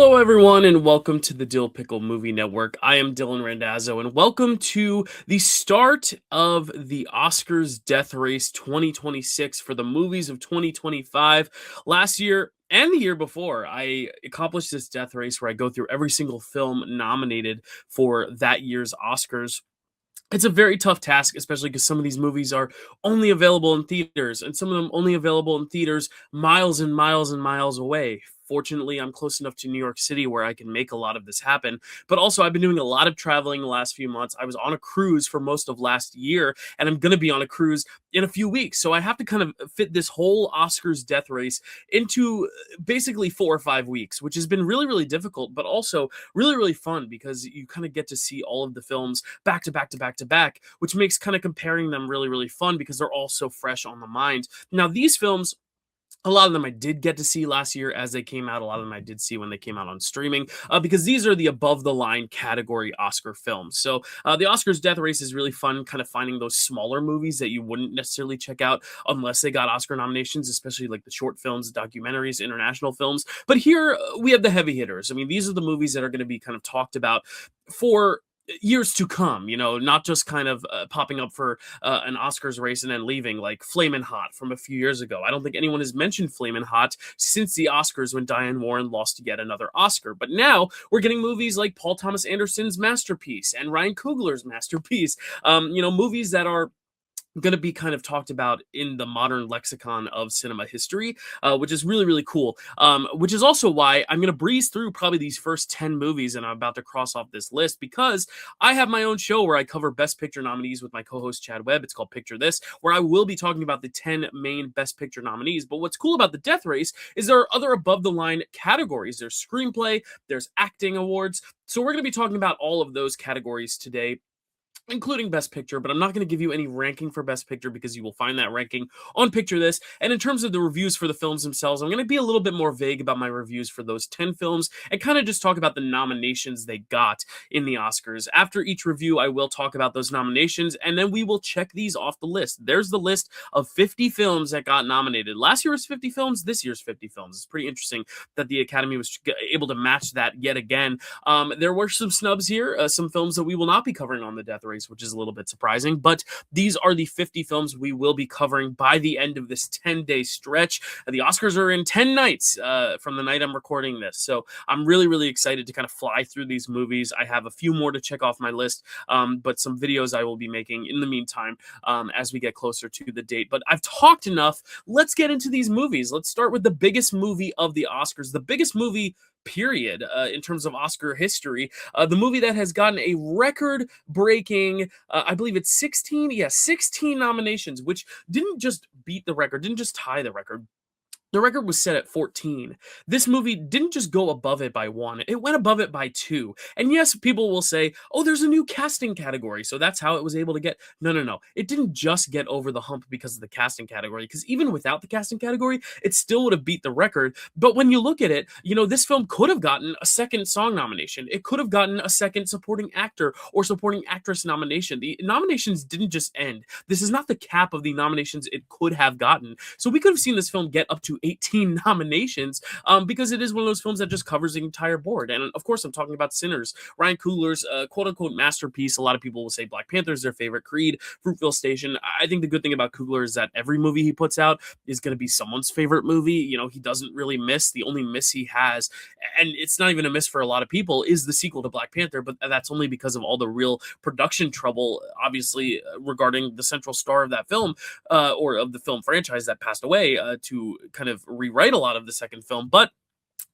Hello, everyone, and welcome to the Dill Pickle Movie Network. I am Dylan Randazzo, and welcome to the start of the Oscars Death Race 2026 for the movies of 2025. Last year and the year before, I accomplished this death race where I go through every single film nominated for that year's Oscars. It's a very tough task, especially because some of these movies are only available in theaters, and some of them only available in theaters miles and miles and miles away. Fortunately, I'm close enough to New York City where I can make a lot of this happen. But also, I've been doing a lot of traveling the last few months. I was on a cruise for most of last year, and I'm going to be on a cruise in a few weeks. So I have to kind of fit this whole Oscars death race into basically 4 or 5 weeks, which has been really, really difficult, but also really, really fun because you kind of get to see all of the films back to back to back to back, which makes kind of comparing them really, really fun because they're all so fresh on the mind. Now, these films, a lot of them I did get to see last year as they came out. A lot of them I did see when they came out on streaming because these are the above the line category Oscar films. So the Oscars death race is really fun, kind of finding those smaller movies that you wouldn't necessarily check out unless they got Oscar nominations, especially like the short films, documentaries, international films. But here we have the heavy hitters. I mean, these are the movies that are going to be kind of talked about for years to come, not just kind of popping up for an Oscars race and then leaving, like Flamin' Hot from a few years ago. I don't think anyone has mentioned Flamin' Hot since the Oscars when Diane Warren lost yet another Oscar. But now we're getting movies like Paul Thomas Anderson's masterpiece and Ryan Coogler's masterpiece, movies that are going to be kind of talked about in the modern lexicon of cinema history, which is really, really cool. Which is also why I'm going to breeze through probably these first 10 movies and I'm about to cross off this list because I have my own show where I cover Best Picture nominees with my co-host Chad Webb. It's called Picture This, where I will be talking about the 10 main Best Picture nominees. But what's cool about the Death Race is there are other above the line categories. There's screenplay, there's acting awards. So we're going to be talking about all of those categories today, including Best Picture, but I'm not going to give you any ranking for Best Picture because you will find that ranking on Picture This. And in terms of the reviews for the films themselves, I'm going to be a little bit more vague about my reviews for those 10 films and kind of just talk about the nominations they got in the Oscars. After each review, I will talk about those nominations, and then we will check these off the list. There's the list of 50 films that got nominated. Last year was 50 films. This year's 50 films. It's pretty interesting that the Academy was able to match that yet again. There were some snubs here, some films that we will not be covering on the Death Race, which is a little bit surprising, but these are the 50 films we will be covering by the end of this 10-day stretch. The Oscars are in 10 nights from the night I'm recording this, so I'm really, really excited to kind of fly through these movies. I have a few more to check off my list, but some videos I will be making in the meantime as we get closer to the date. But I've talked enough. Let's get into these movies. Let's start with the biggest movie of the Oscars, the biggest movie period in terms of Oscar history. The movie that has gotten a record-breaking, I believe it's 16 nominations, which didn't just beat the record, didn't just tie the record. The record was set at 14. This movie didn't just go above it by 1, it went above it by 2. And yes, people will say, oh, there's a new casting category, so that's how it was able to get. No. It didn't just get over the hump because of the casting category, because even without the casting category, it still would have beat the record. But when you look at it, this film could have gotten a second song nomination. It could have gotten a second supporting actor or supporting actress nomination. The nominations didn't just end. This is not the cap of the nominations it could have gotten. So we could have seen this film get up to 18 nominations because it is one of those films that just covers the entire board. And of course, I'm talking about Sinners, Ryan Coogler's quote-unquote masterpiece. A lot of people will say Black Panther is their favorite. Creed, Fruitvale Station. I think the good thing about Coogler is that every movie he puts out is going to be someone's favorite movie. He doesn't really miss. The only miss he has, and it's not even a miss for a lot of people, is the sequel to Black Panther, but that's only because of all the real production trouble, obviously, regarding the central star of that film, or of the film franchise that passed away, to kind of rewrite a lot of the second film. But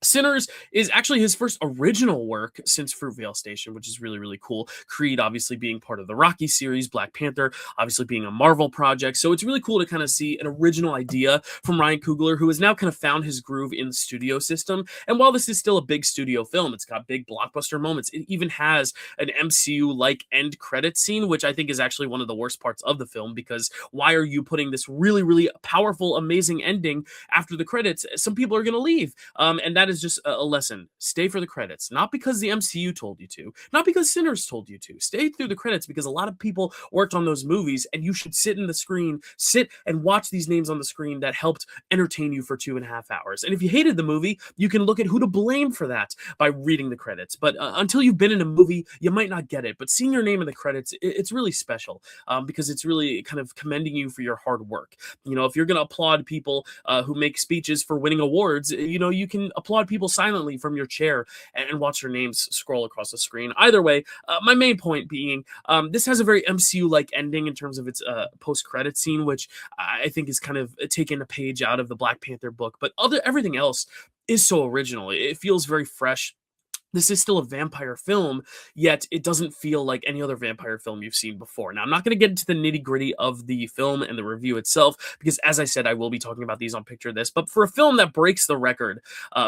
Sinners is actually his first original work since Fruitvale Station, which is really, really cool. Creed obviously being part of the Rocky series, Black Panther obviously being a Marvel project. So it's really cool to kind of see an original idea from Ryan Coogler, who has now kind of found his groove in the studio system. And while this is still a big studio film, it's got big blockbuster moments. It even has an MCU-like end credit scene, which I think is actually one of the worst parts of the film, because why are you putting this really, really powerful, amazing ending after the credits? Some people are going to leave. And and that is just a lesson. Stay for the credits, not because the MCU told you to, not because Sinners told you to. Stay through the credits because a lot of people worked on those movies, and you should sit and watch these names on the screen that helped entertain you for 2.5 hours. And if you hated the movie, you can look at who to blame for that by reading the credits. But until you've been in a movie, you might not get it. But seeing your name in the credits, it's really special because it's really kind of commending you for your hard work. You know, if you're going to applaud people who make speeches for winning awards, you know, you can applaud people silently from your chair and watch their names scroll across the screen. Either way, my main point being this has a very MCU-like ending in terms of its post-credit scene, which I think is kind of taking a page out of the Black Panther book. But everything else is so original. It feels very fresh. This is still a vampire film, yet it doesn't feel like any other vampire film you've seen before. Now, I'm not going to get into the nitty-gritty of the film and the review itself, because as I said, I will be talking about these on Picture This. But for a film that breaks the record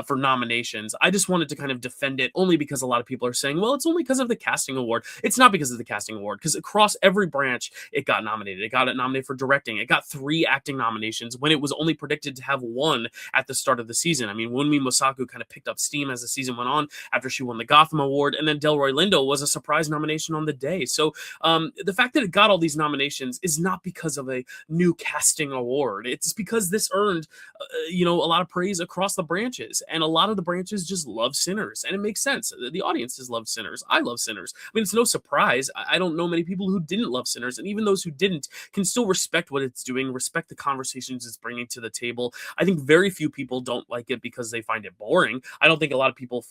for nominations, I just wanted to kind of defend it, only because a lot of people are saying, well, it's only because of the casting award. It's not because of the casting award, because across every branch, it got nominated. It got nominated for directing. It got 3 acting nominations when it was only predicted to have 1 at the start of the season. I mean, Wunmi Mosaku kind of picked up steam as the season went on after she won the Gotham Award, and then Delroy Lindo was a surprise nomination on the day. So the fact that it got all these nominations is not because of a new casting award. It's because this earned, a lot of praise across the branches, and a lot of the branches just love Sinners, and it makes sense. The audiences love Sinners. I love Sinners. I mean, it's no surprise. I don't know many people who didn't love Sinners, and even those who didn't can still respect what it's doing, respect the conversations it's bringing to the table. I think very few people don't like it because they find it boring. I don't think a lot of people,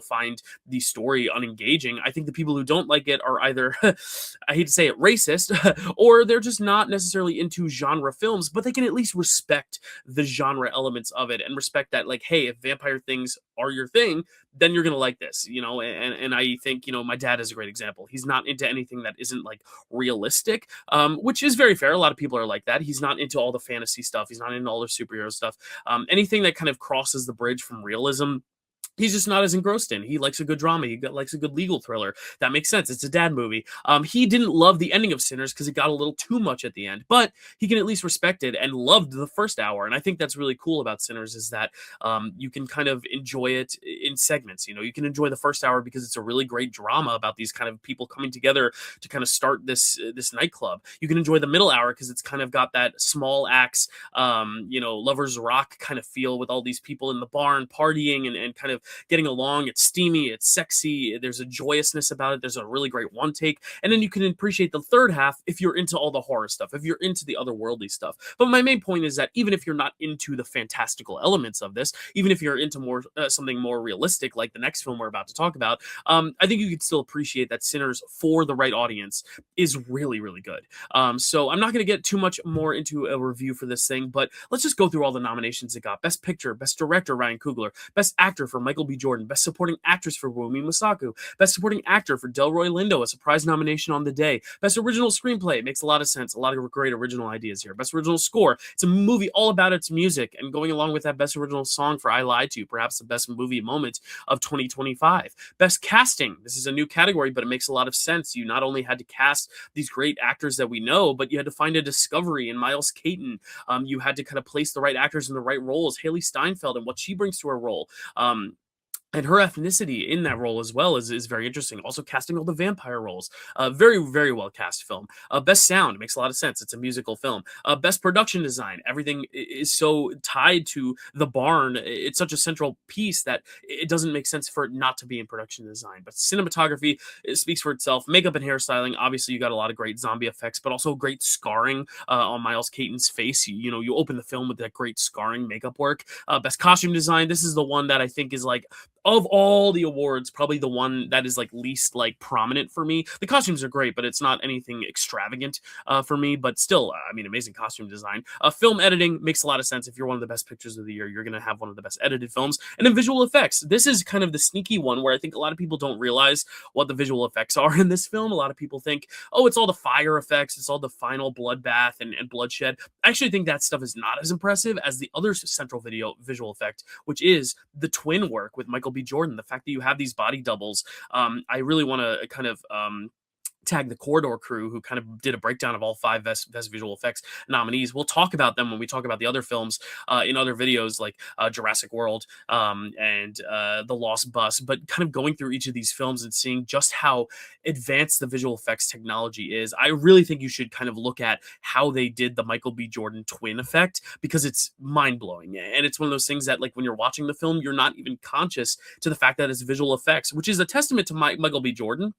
find the story unengaging. I think the people who don't like it are either, I hate to say it, racist, or they're just not necessarily into genre films, but they can at least respect the genre elements of it and respect that, like, hey, if vampire things are your thing, then you're going to like this, and I think, my dad is a great example. He's not into anything that isn't like realistic, which is very fair. A lot of people are like that. He's not into all the fantasy stuff. He's not into all the superhero stuff. Anything that kind of crosses the bridge from realism, he's just not as engrossed in. He likes a good drama. He likes a good legal thriller. That makes sense. It's a dad movie. He didn't love the ending of Sinners because it got a little too much at the end, but he can at least respect it and loved the first hour. And I think that's really cool about Sinners is that you can kind of enjoy it in segments. You can enjoy the first hour because it's a really great drama about these kind of people coming together to kind of start this nightclub. You can enjoy the middle hour because it's kind of got that small acts, Lovers Rock kind of feel with all these people in the barn partying and kind of getting along. It's steamy, it's sexy, there's a joyousness about it, there's a really great one take, and then you can appreciate the third half if you're into all the horror stuff, if you're into the otherworldly stuff. But my main point is that even if you're not into the fantastical elements of this, even if you're into more something more realistic like the next film we're about to talk about, I think you could still appreciate that Sinners, for the right audience, is really, really good. So I'm not going to get too much more into a review for this thing, but let's just go through all the nominations it got. Best Picture, Best Director Ryan Coogler, Best Actor for Michael B. Jordan, Best Supporting Actress for Wunmi Mosaku, Best Supporting Actor for Delroy Lindo, a surprise nomination on the day, Best Original Screenplay. It makes a lot of sense. A lot of great original ideas here. Best Original Score. It's a movie all about its music, and going along with that, Best Original Song for I Lied to You, perhaps the best movie moment of 2025. Best Casting. This is a new category, but it makes a lot of sense. You not only had to cast these great actors that we know, but you had to find a discovery in Miles Caton. You had to kind of place the right actors in the right roles. Haley Steinfeld and what she brings to her role. And her ethnicity in that role as well is very interesting. Also casting all the vampire roles. Very, very well cast film. Best Sound. Makes a lot of sense. It's a musical film. Best Production Design. Everything is so tied to the barn. It's such a central piece that it doesn't make sense for it not to be in production design. But cinematography, it speaks for itself. Makeup and hairstyling. Obviously, you got a lot of great zombie effects, but also great scarring on Miles Caton's face. You open the film with that great scarring makeup work. Best Costume Design. This is the one that I think is like, of all the awards, probably the one that is like least like prominent for me. The costumes are great, but it's not anything extravagant for me. But still, amazing costume design. Film editing makes a lot of sense. If you're one of the best pictures of the year, you're going to have one of the best edited films. And then visual effects. This is kind of the sneaky one where I think a lot of people don't realize what the visual effects are in this film. A lot of people think, oh, it's all the fire effects, it's all the final bloodbath and bloodshed. I actually think that stuff is not as impressive as the other central visual effect, which is the twin work with Michael B. Jordan. The fact that you have these body doubles, I really want to kind of tag the Corridor Crew, who kind of did a breakdown of all five best visual effects nominees. We'll talk about them when we talk about the other films in other videos, like Jurassic World and The Lost Bus. But kind of going through each of these films and seeing just how advanced the visual effects technology is, I really think you should kind of look at how they did the Michael B. Jordan twin effect, because it's mind blowing. And it's one of those things that, like, when you're watching the film, you're not even conscious to the fact that it's visual effects, which is a testament to Michael B. Jordan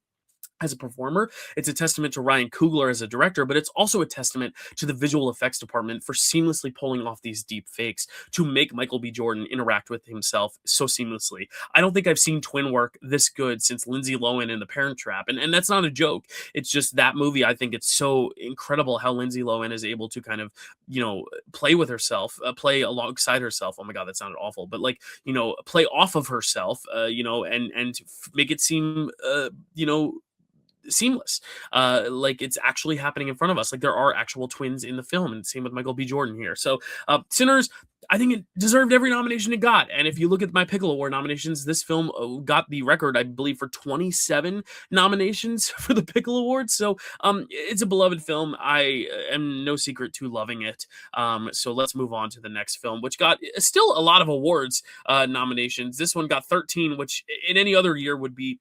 as a performer. It's a testament to Ryan Coogler as a director, but it's also a testament to the visual effects department for seamlessly pulling off these deep fakes to make Michael B. Jordan interact with himself so seamlessly. I don't think I've seen twin work this good since Lindsay Lohan in The Parent Trap. And that's not a joke. It's just that movie. I think it's so incredible how Lindsay Lohan is able to kind of, play with herself, play alongside herself. Oh my God, that sounded awful. But, like, play off of herself, and make it seem, seamless, like it's actually happening in front of us, like there are actual twins in the film. And same with Michael B. Jordan here. So Sinners, I think it deserved every nomination it got. And if you look at my Pickle Award nominations, this film got the record, I believe, for 27 nominations for the Pickle Award. So it's a beloved film. I am no secret to loving it. So let's move on to the next film, which got still a lot of awards nominations. This one got 13, which in any other year would be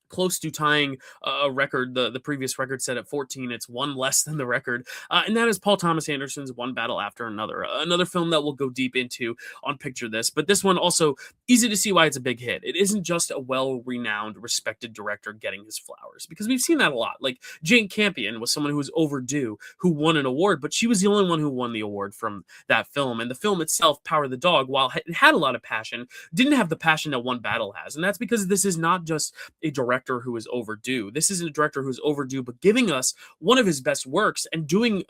close to tying a record. The previous record set at 14. It's one less than the record. And that is Paul Thomas Anderson's One Battle After Another. Another film that we'll go deep into on Picture This. But this one also easy to see why it's a big hit. It isn't just a well-renowned, respected director getting his flowers, because we've seen that a lot. Like Jane Campion was someone who was overdue, who won an award, but she was the only one who won the award from that film. And the film itself, Power the Dog, while it had a lot of passion, didn't have the passion that One Battle has. And that's because this is not just a director who is overdue. This isn't a director who's overdue, but giving us one of his best works and doing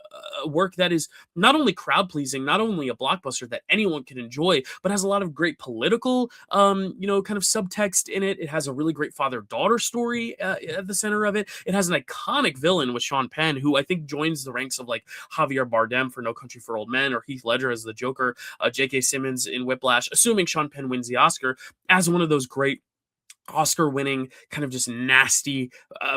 work that is not only crowd pleasing, not only a blockbuster that anyone can enjoy, but has a lot of great political, kind of subtext in it. It has a really great father-daughter story at the center of it. It has an iconic villain with Sean Penn, who I think joins the ranks of like Javier Bardem for No Country for Old Men, or Heath Ledger as the Joker, J.K. Simmons in Whiplash, assuming Sean Penn wins the Oscar, as one of those great Oscar-winning, kind of just nasty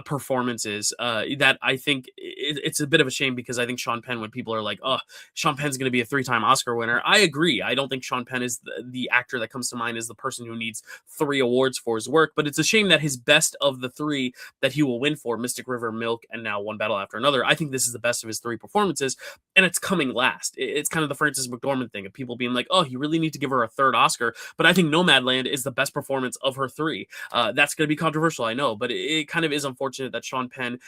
performances that I think it's a bit of a shame, because I think Sean Penn, when people are like, oh, Sean Penn's going to be a 3-time Oscar winner, I agree. I don't think Sean Penn is the actor that comes to mind as the person who needs 3 awards for his work, but it's a shame that his best of the 3 that he will win for, Mystic River, Milk, and now One Battle After Another, I think this is the best of his 3 performances, and it's coming last. It's kind of the Frances McDormand thing of people being like, oh, you really need to give her a 3rd Oscar, but I think Nomadland is the best performance of her 3. That's going to be controversial, I know, but it kind of is unfortunate that Sean Penn,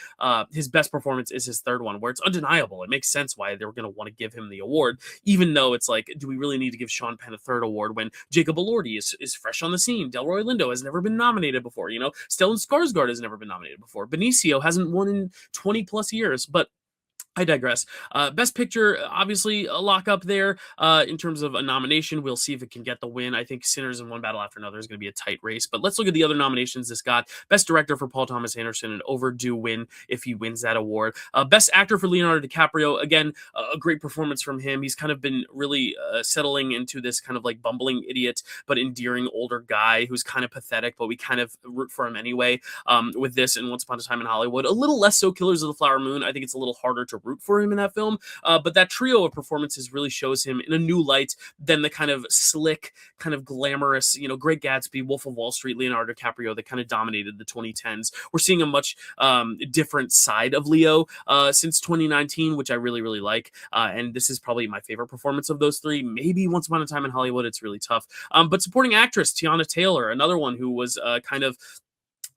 his best performance is his 3rd one, where it's undeniable. It makes sense why they were going to want to give him the award, even though it's like, do we really need to give Sean Penn a 3rd award when Jacob Elordi is fresh on the scene? Delroy Lindo has never been nominated before, Stellan Skarsgård has never been nominated before. Benicio hasn't won in 20 plus years, but I digress. Best Picture, obviously a lock up there in terms of a nomination. We'll see if it can get the win. I think Sinners and One Battle After Another is going to be a tight race. But let's look at the other nominations this got. Best Director for Paul Thomas Anderson, an overdue win if he wins that award. Best Actor for Leonardo DiCaprio, again, a great performance from him. He's kind of been really settling into this kind of like bumbling idiot but endearing older guy who's kind of pathetic, but we kind of root for him anyway with this and Once Upon a Time in Hollywood. A little less so Killers of the Flower Moon. I think it's a little harder to root for him in that film, but that trio of performances really shows him in a new light than the kind of slick, kind of glamorous, Great Gatsby, Wolf of Wall Street, Leonardo DiCaprio that kind of dominated the 2010s. We're seeing a much different side of Leo since 2019, which I really, really like, and this is probably my favorite performance of those 3. Maybe Once Upon a Time in Hollywood, it's really tough, but supporting actress, Tiana Taylor, another one who was kind of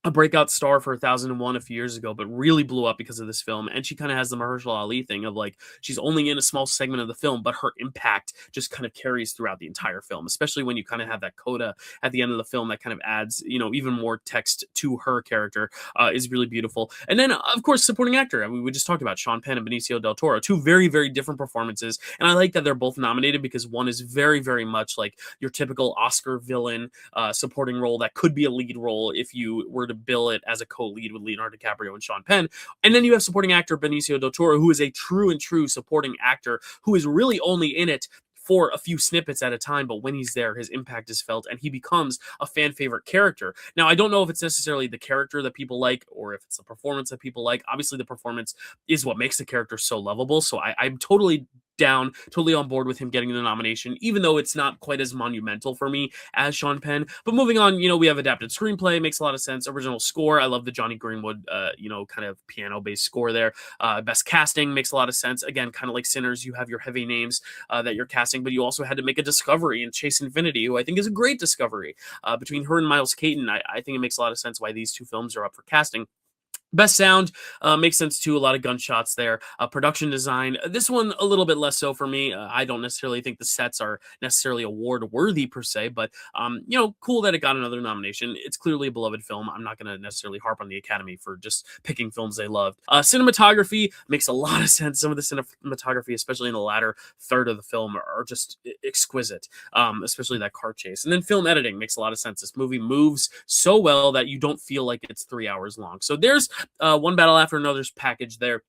a breakout star for 1001 a few years ago, but really blew up because of this film. And she kind of has the Mahershala Ali thing of like, she's only in a small segment of the film, but her impact just kind of carries throughout the entire film, especially when you kind of have that coda at the end of the film that kind of adds, even more text to her character is really beautiful. And then, of course, supporting actor. I mean, we just talked about Sean Penn and Benicio del Toro, 2 very, very different performances. And I like that they're both nominated because one is very, very much like your typical Oscar villain supporting role that could be a lead role if you were to bill it as a co-lead with Leonardo DiCaprio and Sean Penn. And then you have supporting actor Benicio del Toro, who is a true supporting actor who is really only in it for a few snippets at a time, but when he's there, his impact is felt and he becomes a fan favorite character. Now, I don't know if it's necessarily the character that people like or if it's the performance that people like. Obviously, the performance is what makes the character so lovable. So I'm totally down, totally on board with him getting the nomination, even though it's not quite as monumental for me as Sean Penn. But moving on, we have adapted screenplay, makes a lot of sense. Original score, I love the Johnny Greenwood, kind of piano-based score there. Best casting makes a lot of sense. Again, kind of like Sinners, you have your heavy names that you're casting, but you also had to make a discovery in Chase Infinity, who I think is a great discovery. Between her and Miles Caton, I think it makes a lot of sense why these two films are up for casting. Best sound makes sense too. A lot of gunshots there. Production design, this one a little bit less so for me. I don't necessarily think the sets are necessarily award worthy per se, but cool that it got another nomination. It's clearly a beloved film. I'm not going to necessarily harp on the Academy for just picking films they loved. Cinematography makes a lot of sense. Some of the cinematography, especially in the latter third of the film, are just exquisite. Especially that car chase. And then film editing makes a lot of sense. This movie moves so well that you don't feel like it's 3 hours long. So there's one battle after another's package there.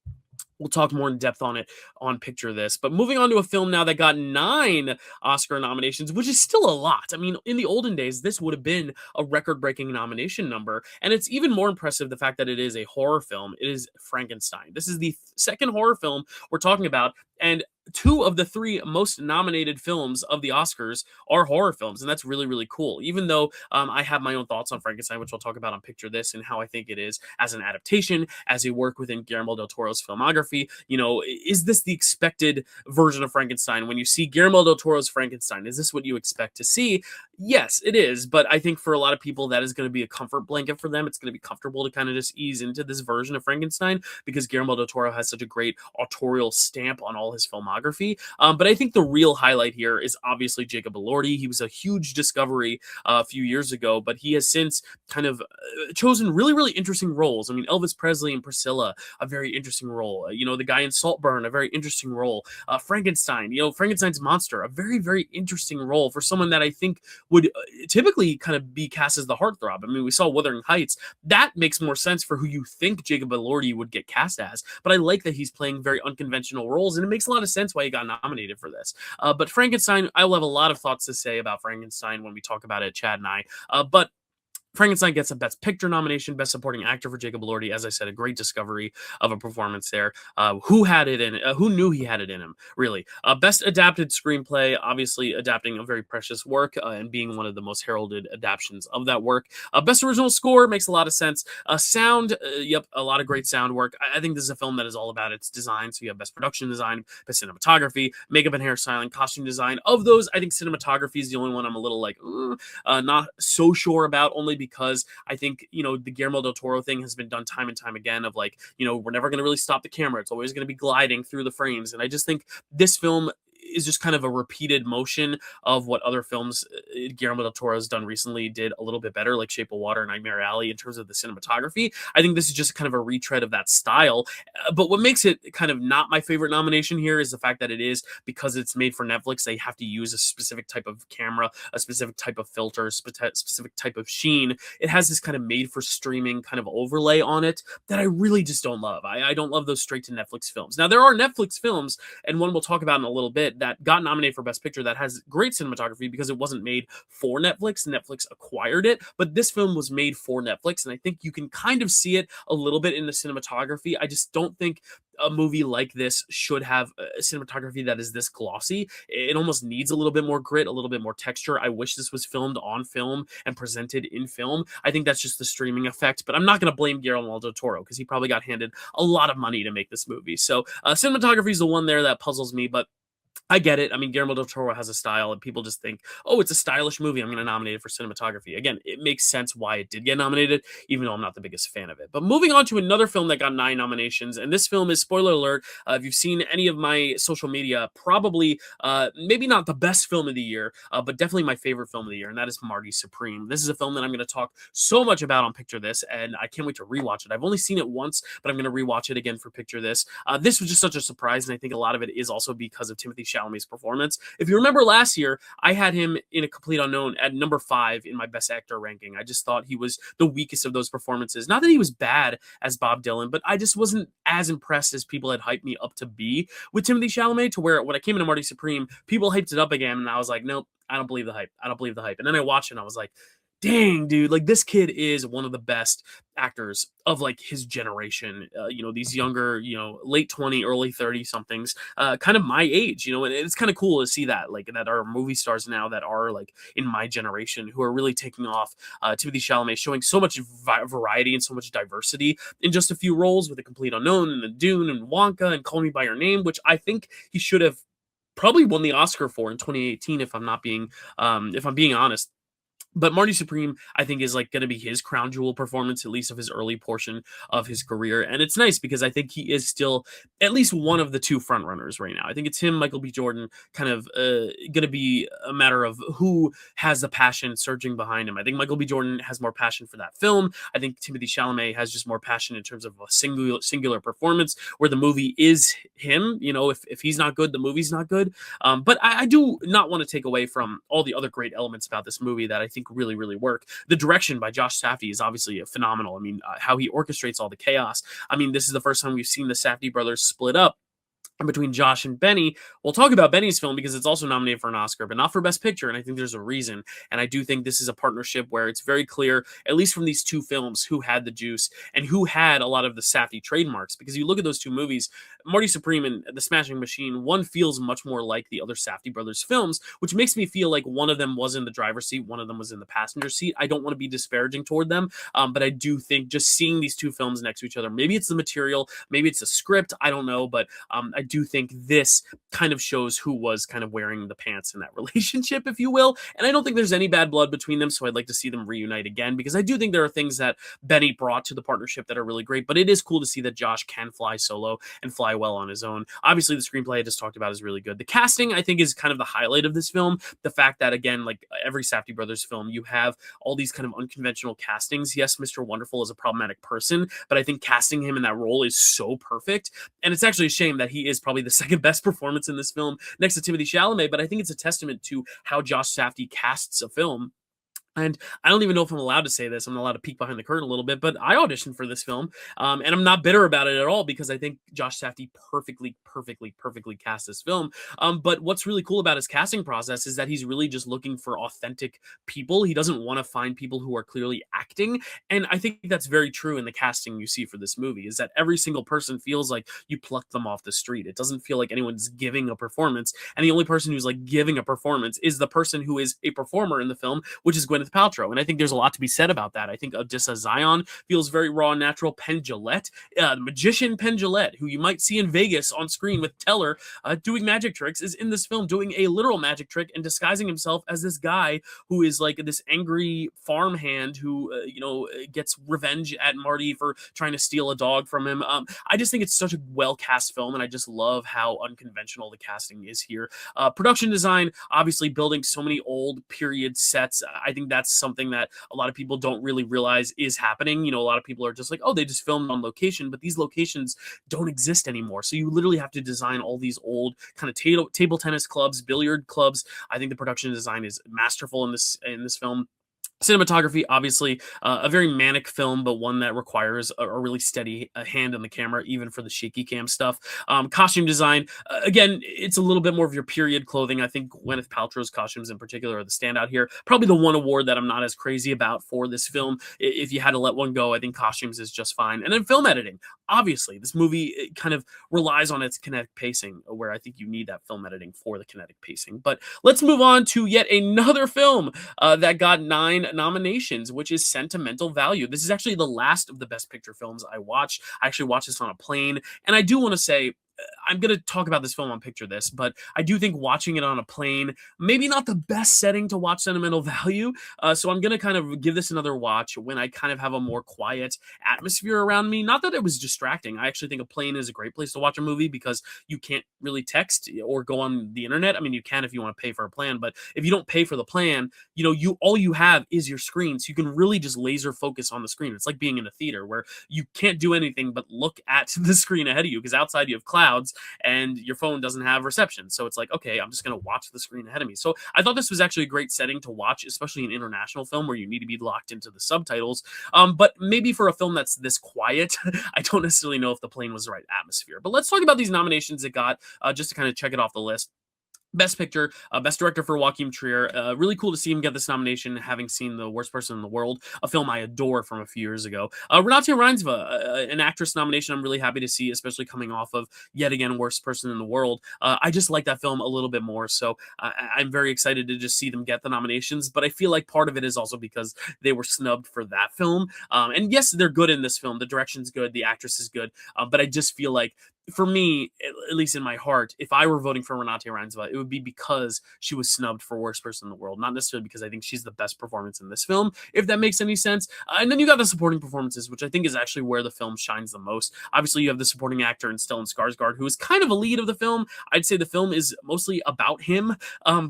We'll talk more in depth on it on Picture This. But moving on to a film now that got 9 Oscar nominations, which is still a lot. I mean, in the olden days, this would have been a record-breaking nomination number. And it's even more impressive the fact that it is a horror film. It is Frankenstein. This is the second horror film we're talking about. And 2 of the 3 most nominated films of the Oscars are horror films, and that's really, really cool. Even though I have my own thoughts on Frankenstein, which I'll talk about on Picture This, and how I think it is as an adaptation, as a work within Guillermo del Toro's filmography. Is this the expected version of Frankenstein? When you see Guillermo del Toro's Frankenstein, is this what you expect to see? Yes, it is, but I think for a lot of people, that is going to be a comfort blanket for them. It's going to be comfortable to kind of just ease into this version of Frankenstein because Guillermo del Toro has such a great autorial stamp on all his filmography. But I think the real highlight here is obviously Jacob Elordi. He was a huge discovery a few years ago, but he has since kind of chosen really, really interesting roles. I mean, Elvis Presley and Priscilla, a very interesting role. The guy in Saltburn, a very interesting role. Frankenstein, Frankenstein's monster, a very, very interesting role for someone that I think would typically kind of be cast as the heartthrob. I mean, we saw Wuthering Heights. That makes more sense for who you think Jacob Elordi would get cast as, but I like that he's playing very unconventional roles, and it makes a lot of sense why he got nominated for this. But Frankenstein, I will have a lot of thoughts to say about Frankenstein when we talk about it, Chad and I. But Frankenstein gets a Best Picture nomination, Best Supporting Actor for Jacob Elordi. As I said, a great discovery of a performance there. Who had it in? Who knew he had it in him? Really. Best Adapted Screenplay, obviously adapting a very precious work and being one of the most heralded adaptations of that work. Best Original Score makes a lot of sense. Sound, yep, a lot of great sound work. I think this is a film that is all about its design. So you have Best Production Design, Best Cinematography, Makeup and Hairstyling, Costume Design. Of those, I think cinematography is the only one I'm a little like not so sure about, only because I think, the Guillermo del Toro thing has been done time and time again of like, we're never going to really stop the camera. It's always going to be gliding through the frames. And I just think this film is just kind of a repeated motion of what other films Guillermo del Toro has done recently did a little bit better, like Shape of Water and Nightmare Alley in terms of the cinematography. I think this is just kind of a retread of that style. But what makes it kind of not my favorite nomination here is the fact that it is, because it's made for Netflix, they have to use a specific type of camera, a specific type of filter, specific type of sheen. It has this kind of made for streaming kind of overlay on it that I really just don't love. I don't love those straight to Netflix films. Now, there are Netflix films, and one we'll talk about in a little bit, that got nominated for Best Picture that has great cinematography because it wasn't made for Netflix. Netflix acquired it, but this film was made for Netflix, and I think you can kind of see it a little bit in the cinematography. I just don't think a movie like this should have a cinematography that is this glossy. It almost needs a little bit more grit, a little bit more texture. I wish this was filmed on film and presented in film. I think that's just the streaming effect, but I'm not going to blame Guillermo del Toro because he probably got handed a lot of money to make this movie. So cinematography is the one there that puzzles me, but I get it. I mean, Guillermo del Toro has a style, and people just think, oh, it's a stylish movie, I'm going to nominate it for cinematography. Again, it makes sense why it did get nominated, even though I'm not the biggest fan of it. But moving on to another film that got 9 nominations, and this film is, spoiler alert, if you've seen any of my social media, probably, maybe not the best film of the year, but definitely my favorite film of the year, and that is Marty Supreme. This is a film that I'm going to talk so much about on Picture This, and I can't wait to rewatch it. I've only seen it once, but I'm going to rewatch it again for Picture This. This was just such a surprise, and I think a lot of it is also because of Timothée Chalamet's performance. If you remember last year, I had him in A Complete Unknown at number 5 in my Best Actor ranking. I just thought he was the weakest of those performances. Not that he was bad as Bob Dylan, but I just wasn't as impressed as people had hyped me up to be with Timothée Chalamet, to where when I came into Marty Supreme, people hyped it up again, and I was like, nope, I don't believe the hype. I don't believe the hype. And then I watched it and I was like, dang, dude, like this kid is one of the best actors of like his generation. These younger, late 20, early 30 somethings, kind of my age, and it's kind of cool to see that, like, that are movie stars now that are like in my generation who are really taking off. Timothée Chalamet showing so much variety and so much diversity in just a few roles, with A Complete Unknown and The Dune and Wonka and Call Me by Your Name, which I think he should have probably won the Oscar for in 2018, if I'm being honest. But Marty Supreme, I think, is like going to be his crown jewel performance, at least of his early portion of his career. And it's nice because I think he is still at least one of the two front runners right now. I think it's him, Michael B. Jordan, kind of going to be a matter of who has the passion surging behind him. I think Michael B. Jordan has more passion for that film. I think Timothée Chalamet has just more passion in terms of a singular performance, where the movie is him. If he's not good, the movie's not good. But I do not want to take away from all the other great elements about this movie that I think really, really work. The direction by Josh Safdie is obviously phenomenal. I mean, how he orchestrates all the chaos. I mean, this is the first time we've seen the Safdie brothers split up between Josh and Benny. We'll talk about Benny's film because it's also nominated for an Oscar, but not for Best Picture, and I think there's a reason. And I do think this is a partnership where it's very clear, at least from these two films, who had the juice and who had a lot of the Safdie trademarks. Because you look at those two movies, Marty Supreme and The Smashing Machine, one feels much more like the other Safdie brothers films, which makes me feel like one of them was in the driver's seat, one of them was in the passenger seat. I don't want to be disparaging toward them, but I do think just seeing these two films next to each other, maybe it's the material, maybe it's a script, I don't know, but I do think this kind of shows who was kind of wearing the pants in that relationship, if you will. And I don't think there's any bad blood between them, so I'd like to see them reunite again, because I do think there are things that Benny brought to the partnership that are really great, but it is cool to see that Josh can fly solo and fly well on his own. Obviously, the screenplay I just talked about is really good. The casting, I think, is kind of the highlight of this film. The fact that, again, like every Safdie brothers film, you have all these kind of unconventional castings. Yes, Mr. Wonderful is a problematic person, but I think casting him in that role is so perfect. And it's actually a shame that he is probably the second best performance in this film next to Timothée Chalamet, but I think it's a testament to how Josh Safdie casts a film. And I don't even know if I'm allowed to say this. I'm allowed to peek behind the curtain a little bit, but I auditioned for this film, and I'm not bitter about it at all, because I think Josh Safdie perfectly cast this film. But what's really cool about his casting process is that he's really just looking for authentic people. He doesn't want to find people who are clearly acting, and I think that's very true in the casting you see for this movie, is that every single person feels like you plucked them off the street. It doesn't feel like anyone's giving a performance, and the only person who's like giving a performance is the person who is a performer in the film, which is Gwyneth Paltrow. And I think there's a lot to be said about that. I think Odessa Zion feels very raw and natural. Penn Jillette, the magician Penn Jillette, who you might see in Vegas on screen with Teller doing magic tricks, is in this film doing a literal magic trick and disguising himself as this guy who is like this angry farmhand who, gets revenge at Marty for trying to steal a dog from him. I just think it's such a well-cast film, and I just love how unconventional the casting is here. Production design, obviously building so many old period sets. I think that's something that a lot of people don't really realize is happening. A lot of people are just like, oh, they just filmed on location, but these locations don't exist anymore. So you literally have to design all these old kind of table tennis clubs, billiard clubs. I think the production design is masterful in this film. Cinematography, obviously, a very manic film, but one that requires a really steady hand on the camera, even for the shaky cam stuff. Costume design, again, it's a little bit more of your period clothing. I think Gwyneth Paltrow's costumes in particular are the standout here. Probably the one award that I'm not as crazy about for this film. If you had to let one go, I think costumes is just fine. And then film editing. Obviously, this movie kind of relies on its kinetic pacing, where I think you need that film editing for the kinetic pacing. But let's move on to yet another film that got 9 nominations, which is Sentimental Value. This is actually the last of the Best Picture films I watched. I actually watched this on a plane, and I do want to say, I'm going to talk about this film on Picture This, but I do think watching it on a plane, maybe not the best setting to watch Sentimental Value. So I'm going to kind of give this another watch when I kind of have a more quiet atmosphere around me. Not that it was distracting. I actually think a plane is a great place to watch a movie because you can't really text or go on the internet. I mean, you can if you want to pay for a plan, but if you don't pay for the plan, all you have is your screen. So you can really just laser focus on the screen. It's like being in a theater where you can't do anything but look at the screen ahead of you, because outside you have clouds and your phone doesn't have reception. So it's like, okay, I'm just going to watch the screen ahead of me. So I thought this was actually a great setting to watch, especially an international film where you need to be locked into the subtitles. But maybe for a film that's this quiet, I don't necessarily know if the plane was the right atmosphere. But let's talk about these nominations it got, just to kind of check it off the list. Best Picture, Best Director for Joaquin Trier. Really cool to see him get this nomination, having seen The Worst Person in the World, a film I adore from a few years ago. Renate Reinsve, an actress nomination I'm really happy to see, especially coming off of, yet again, Worst Person in the World. I just like that film a little bit more, so I'm very excited to just see them get the nominations, but I feel like part of it is also because they were snubbed for that film. And yes, they're good in this film. The direction's good, the actress is good, but I just feel like, for me, at least in my heart, if I were voting for Renate Reinsve, it would be because she was snubbed for Worst Person in the World, not necessarily because I think she's the best performance in this film, if that makes any sense. And then you got the supporting performances, which I think is actually where the film shines the most. Obviously, you have the supporting actor in Stellan Skarsgård, who is kind of a lead of the film. I'd say the film is mostly about him,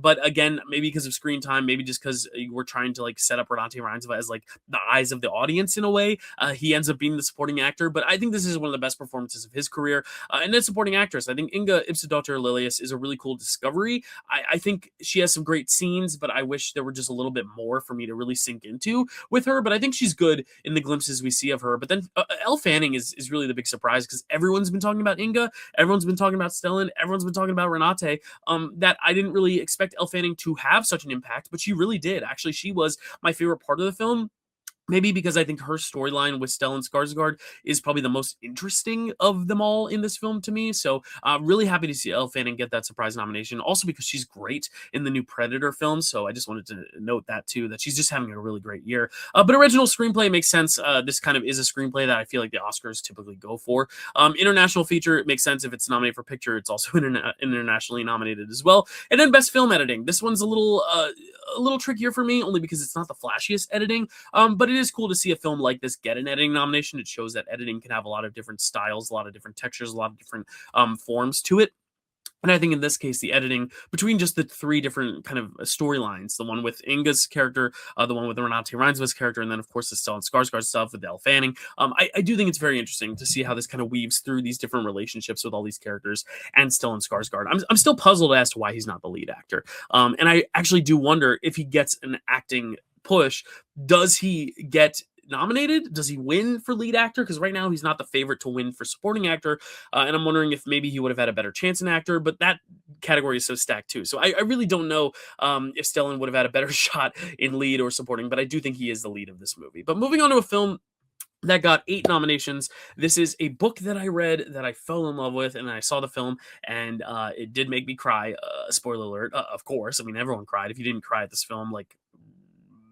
but again, maybe because of screen time, maybe just because we're trying to like set up Renate Reinsve as like the eyes of the audience in a way. He ends up being the supporting actor, but I think this is one of the best performances of his career. And then supporting actress, I think Inga Ipsodottir Lilius is a really cool discovery. I think she has some great scenes, but I wish there were just a little bit more for me to really sink into with her. But I think she's good in the glimpses we see of her. But then Elle Fanning is really the big surprise, because everyone's been talking about Inga, everyone's been talking about Stellan, everyone's been talking about Renate. That I didn't really expect Elle Fanning to have such an impact, but she really did. Actually, she was my favorite part of the film. Maybe because I think her storyline with Stellan Skarsgård is probably the most interesting of them all in this film to me. So really happy to see Elle Fanning get that surprise nomination. Also because she's great in the new Predator film. So I just wanted to note that too, that she's just having a really great year. But original screenplay makes sense. This kind of is a screenplay that I feel like the Oscars typically go for. International feature, it makes sense if it's nominated for picture. It's also internationally nominated as well. And then best film editing. This one's a little trickier for me, only because it's not the flashiest editing. But it is cool to see a film like this get an editing nomination. It shows that editing can have a lot of different styles, a lot of different textures, a lot of different forms to it. And I think in this case, the editing between just the three different kind of storylines, the one with Inga's character, the one with Renate Reinsve's character, and then, of course, the Stellan Skarsgård stuff with Elle Fanning. I do think it's very interesting to see how this kind of weaves through these different relationships with all these characters and Stellan Skarsgård. I'm still puzzled as to why he's not the lead actor. And I actually do wonder if he gets an acting push, does he get nominated? Does he win for lead actor? Because right now he's not the favorite to win for supporting actor. And I'm wondering if maybe he would have had a better chance in actor, but that category is so stacked too. So I really don't know if Stellan would have had a better shot in lead or supporting, but I do think he is the lead of this movie. But moving on to a film that got 8 nominations. This is a book that I read that I fell in love with, and I saw the film, and it did make me cry. Spoiler alert, of course. I mean, everyone cried. If you didn't cry at this film, like,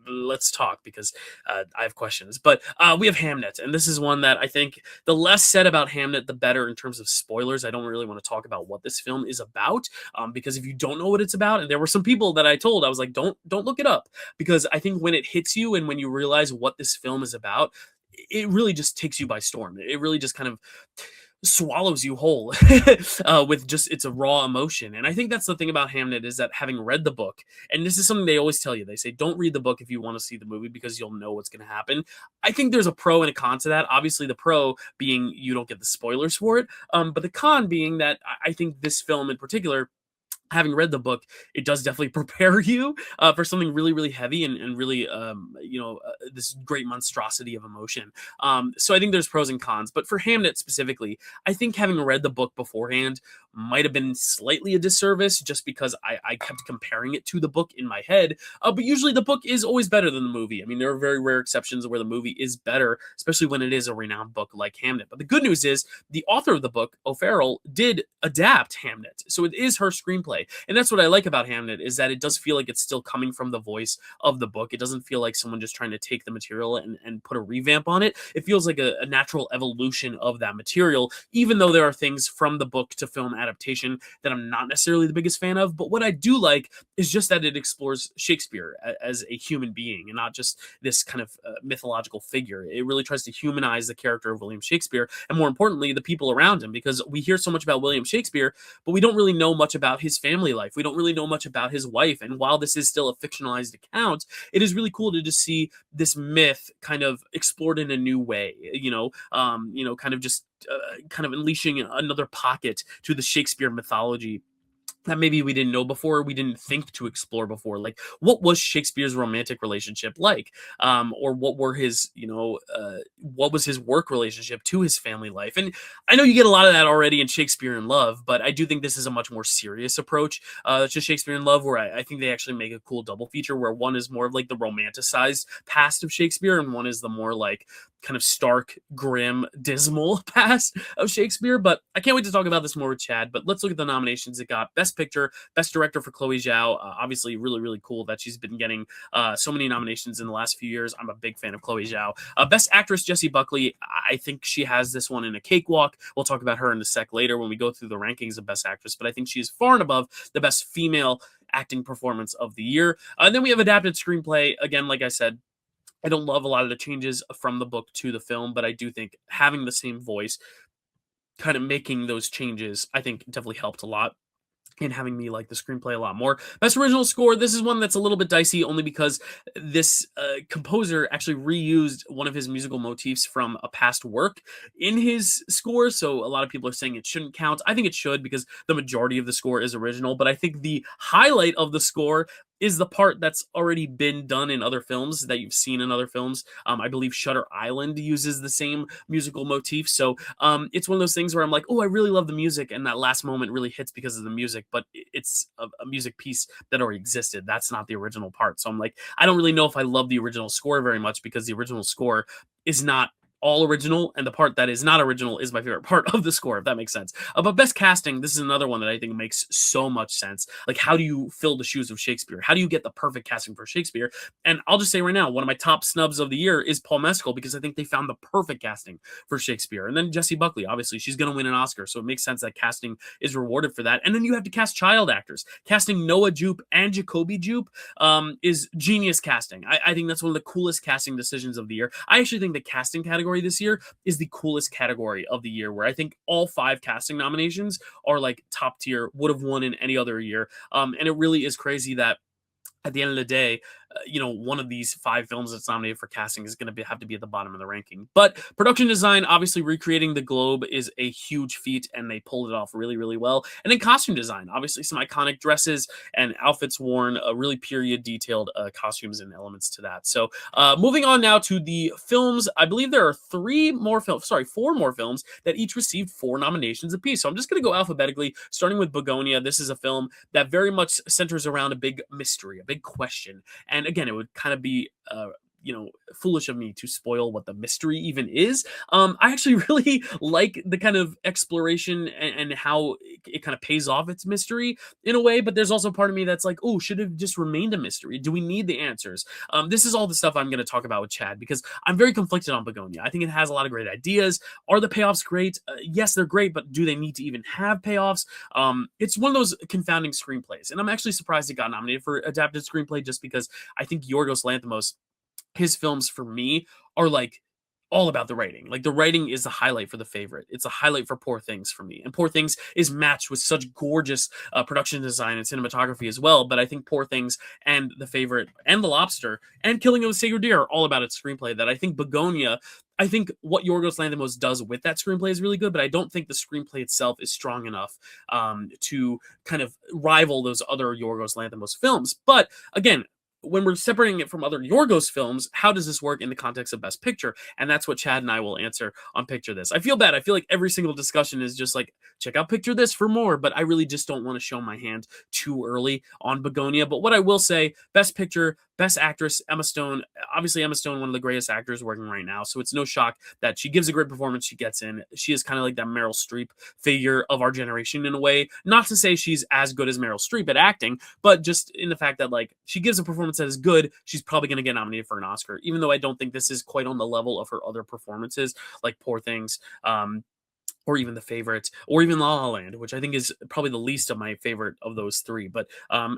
let's talk, because I have questions. But we have Hamnet, and this is one that I think the less said about Hamnet, the better in terms of spoilers. I don't really want to talk about what this film is about, because if you don't know what it's about, and there were some people that I told, I was like, don't look it up, because I think when it hits you and when you realize what this film is about, it really just takes you by storm. It really just kind of swallows you whole with just it's a raw emotion. And I think that's the thing about Hamnet, is that having read the book, and this is something they always tell you, they say don't read the book if you want to see the movie, because you'll know what's going to happen. I think there's a pro and a con to that. Obviously the pro being you don't get the spoilers for it, but the con being that I think this film in particular, having read the book, it does definitely prepare you for something really, really heavy and really, this great monstrosity of emotion. So I think there's pros and cons. But for Hamnet specifically, I think having read the book beforehand might have been slightly a disservice, just because I kept comparing it to the book in my head. But usually the book is always better than the movie. I mean, there are very rare exceptions where the movie is better, especially when it is a renowned book like Hamnet. But the good news is the author of the book, O'Farrell, did adapt Hamnet. So it is her screenplay. And that's what I like about Hamnet, is that it does feel like it's still coming from the voice of the book. It doesn't feel like someone just trying to take the material and put a revamp on it. It feels like a natural evolution of that material, even though there are things from the book to film adaptation that I'm not necessarily the biggest fan of. But what I do like is just that it explores Shakespeare as a human being and not just this kind of mythological figure. It really tries to humanize the character of William Shakespeare, and more importantly, the people around him, because we hear so much about William Shakespeare, but we don't really know much about his family life. We don't really know much about his wife. And while this is still a fictionalized account, it is really cool to just see this myth kind of explored in a new way, kind of just kind of unleashing another pocket to the Shakespeare mythology that maybe we didn't know before, we didn't think to explore before. Like, what was Shakespeare's romantic relationship like? Or what were his, what was his work relationship to his family life? And I know you get a lot of that already in Shakespeare in Love, but I do think this is a much more serious approach to Shakespeare in Love, where I think they actually make a cool double feature where one is more of like the romanticized past of Shakespeare, and one is the more like kind of stark, grim, dismal past of Shakespeare. But I can't wait to talk about this more with Chad. But let's look at the nominations it got. Best Picture, Best Director for Chloe Zhao. Obviously, really, really cool that she's been getting so many nominations in the last few years. I'm a big fan of Chloe Zhao. Best Actress, Jessie Buckley. I think she has this one in a cakewalk. We'll talk about her in a sec later when we go through the rankings of Best Actress. But I think she's far and above the Best Female Acting Performance of the year. And then we have Adapted Screenplay. Again, like I said, I don't love a lot of the changes from the book to the film, but I do think having the same voice, kind of making those changes, I think definitely helped a lot in having me like the screenplay a lot more. Best original score, this is one that's a little bit dicey only because this composer actually reused one of his musical motifs from a past work in his score. So a lot of people are saying it shouldn't count. I think it should because the majority of the score is original, but I think the highlight of the score is the part that's already been done in other films that you've seen in other films. I believe Shutter Island uses the same musical motif. So it's one of those things where I'm like, oh, I really love the music. And that last moment really hits because of the music, but it's a music piece that already existed. That's not the original part. So I'm like, I don't really know if I love the original score very much because the original score is not all original, and the part that is not original is my favorite part of the score, if that makes sense. But best casting, this is another one that I think makes so much sense. Like, how do you fill the shoes of Shakespeare? How do you get the perfect casting for Shakespeare? And I'll just say right now, one of my top snubs of the year is Paul Mescal, because I think they found the perfect casting for Shakespeare. And then Jessie Buckley, obviously, she's going to win an Oscar, so it makes sense that casting is rewarded for that. And then you have to cast child actors. Casting Noah Jupe and Jacoby Jupe is genius casting. I think that's one of the coolest casting decisions of the year. I actually think the casting category this year is the coolest category of the year, where I think all 5 casting nominations are like top tier, would have won in any other year. And it really is crazy that at the end of the day, one of these 5 films that's nominated for casting is going to have to be at the bottom of the ranking. But production design, obviously recreating the globe is a huge feat, and they pulled it off really, really well. And then costume design, obviously some iconic dresses and outfits worn, really period detailed costumes and elements to that. So moving on now to the films, I believe there are 4 more films that each received 4 nominations apiece. So I'm just going to go alphabetically, starting with Begonia. This is a film that very much centers around a big mystery, a big question. And again, it would kind of be foolish of me to spoil what the mystery even is. I actually really like the kind of exploration and how it kind of pays off its mystery in a way, but there's also part of me that's like, oh, should it have just remained a mystery? Do we need the answers? This is all the stuff I'm going to talk about with Chad, because I'm very conflicted on Begonia. I think it has a lot of great ideas. Are the payoffs great? Yes, they're great, but do they need to even have payoffs? It's one of those confounding screenplays, and I'm actually surprised it got nominated for adapted screenplay, just because I think Yorgos Lanthimos, his films for me are like all about the writing. Like, the writing is the highlight for The Favorite. It's a highlight for Poor Things for me. And Poor Things is matched with such gorgeous production design and cinematography as well. But I think Poor Things and The Favorite and The Lobster and Killing of a Sacred Deer are all about its screenplay. That I think Begonia, I think what Yorgos Lanthimos does with that screenplay is really good, but I don't think the screenplay itself is strong enough to kind of rival those other Yorgos Lanthimos films. But again, when we're separating it from other Yorgos films, how does this work in the context of Best Picture? And that's what Chad and I will answer on Picture This. I feel bad. I feel like every single discussion is just like, check out Picture This for more, but I really just don't want to show my hand too early on Begonia. But what I will say, Best Picture, Best Actress, Emma Stone. Obviously, Emma Stone, one of the greatest actors working right now, so it's no shock that she gives a great performance. She gets in. She is kind of like that Meryl Streep figure of our generation in a way. Not to say she's as good as Meryl Streep at acting, but just in the fact that, like, she gives a performance that is good, she's probably going to get nominated for an Oscar, even though I don't think this is quite on the level of her other performances, like Poor Things, or even The Favorite, or even La La Land, which I think is probably the least of my favorite of those 3. But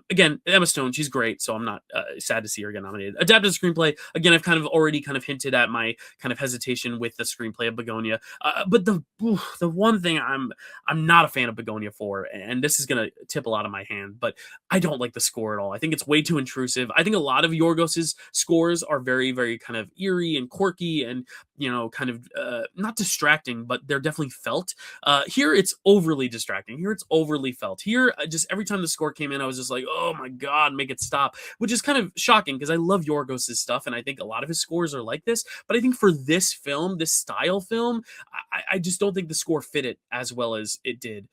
again, Emma Stone, she's great, so I'm not sad to see her get nominated. Adapted screenplay, again, I've kind of already kind of hinted at my kind of hesitation with the screenplay of Begonia. But the one thing I'm not a fan of Begonia for, and this is going to tip a lot of my hand, but I don't like the score at all. I think it's way too intrusive. I think a lot of Yorgos's scores are very, very kind of eerie and quirky, and kind of not distracting, but they're definitely felt. Here it's overly distracting. Here it's overly felt. Here, just every time the score came in, I was just like, oh my god, make it stop, which is kind of shocking because I love Yorgos' stuff, and I think a lot of his scores are like this. But I think for this film, this style film, I just don't think the score fit it as well as it did.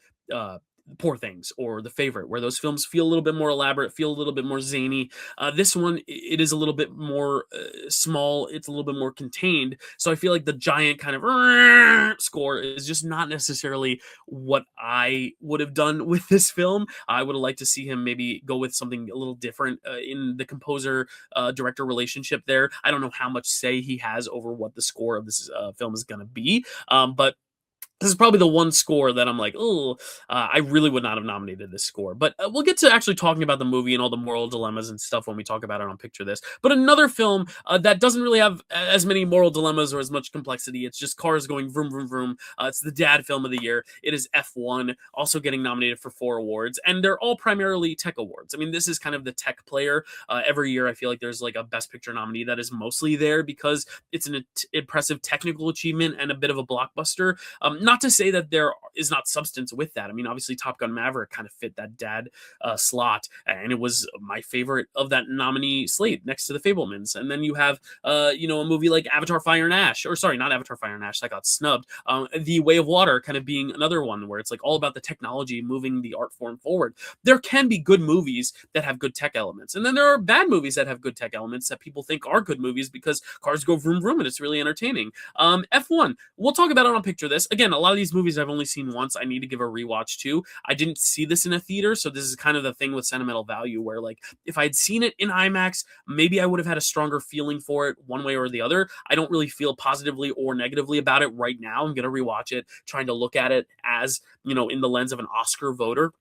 Poor Things or The Favorite, where those films feel a little bit more elaborate, feel a little bit more zany. This one, it is a little bit more small. It's a little bit more contained. So I feel like the giant kind of score is just not necessarily what I would have done with this film. I would have liked to see him maybe go with something a little different in the composer director relationship there. I don't know how much say he has over what the score of this film is going to be, but this is probably the one score that I'm like, oh, I really would not have nominated this score. But we'll get to actually talking about the movie and all the moral dilemmas and stuff when we talk about it on Picture This. But another film that doesn't really have as many moral dilemmas or as much complexity. It's just cars going vroom, vroom, vroom. It's the dad film of the year. It is F1, also getting nominated for 4 awards. And they're all primarily tech awards. I mean, this is kind of the tech player. Every year, I feel like there's like a Best Picture nominee that is mostly there because it's an impressive technical achievement and a bit of a blockbuster. Not to say that there is not substance with that. I mean, obviously, Top Gun Maverick kind of fit that dad slot, and it was my favorite of that nominee slate next to The Fablemans. And then you have, a movie like Avatar: Fire and Ash, or sorry, not Avatar: Fire and Ash, that got snubbed. The Way of Water kind of being another one where it's like all about the technology moving the art form forward. There can be good movies that have good tech elements, and then there are bad movies that have good tech elements that people think are good movies because cars go vroom vroom and it's really entertaining. F1, we'll talk about it on Picture This. Again, a lot of these movies I've only seen once. I need to give a rewatch to. I didn't see this in a theater, so this is kind of the thing with sentimental value where, like, if I had seen it in IMAX, maybe I would have had a stronger feeling for it one way or the other. I don't really feel positively or negatively about it right now. I'm going to rewatch it, trying to look at it as, in the lens of an Oscar voter.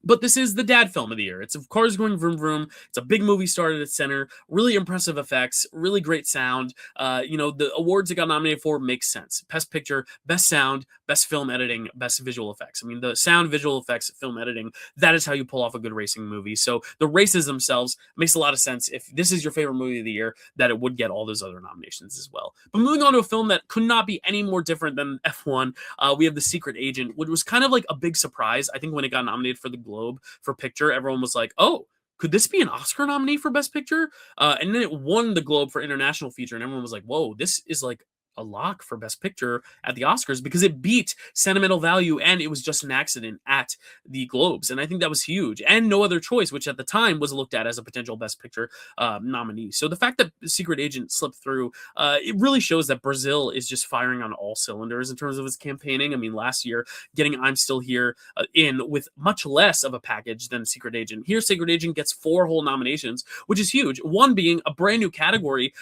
But this is the dad film of the year. It's of cars going vroom vroom. It's a big movie star at its center. Really impressive effects. Really great sound. The awards it got nominated for make sense. Best Picture, Best Sound, Best Film Editing, Best Visual Effects. I mean, the sound, visual effects, film editing, that is how you pull off a good racing movie. So the races themselves makes a lot of sense. If this is your favorite movie of the year, that it would get all those other nominations as well. But moving on to a film that could not be any more different than F1, we have The Secret Agent, which was kind of like a big surprise. I think when it got nominated for the Globe for Picture, everyone was like, oh, could this be an Oscar nominee for Best Picture? And then it won the Globe for International Feature, and everyone was like, whoa, this is like a lock for Best Picture at the Oscars because it beat Sentimental Value and it was just an accident at the Globes. And I think that was huge. And No Other Choice, which at the time was looked at as a potential Best Picture nominee. So the fact that Secret Agent slipped through, it really shows that Brazil is just firing on all cylinders in terms of its campaigning. I mean, last year, getting I'm Still Here in with much less of a package than Secret Agent. Here, Secret Agent gets 4 whole nominations, which is huge. One being a brand new category.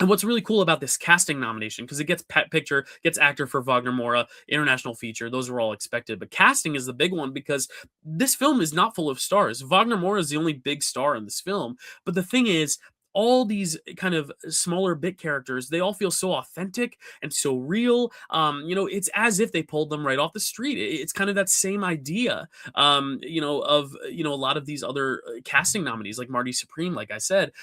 And what's really cool about this casting nomination, because it gets picture, gets actor for Wagner Moura, international feature, those were all expected. But casting is the big one because this film is not full of stars. Wagner Moura is the only big star in this film. But the thing is, all these kind of smaller bit characters, they all feel so authentic and so real. It's as if they pulled them right off the street. It's kind of that same idea, of a lot of these other casting nominees, like Marty Supreme, like I said,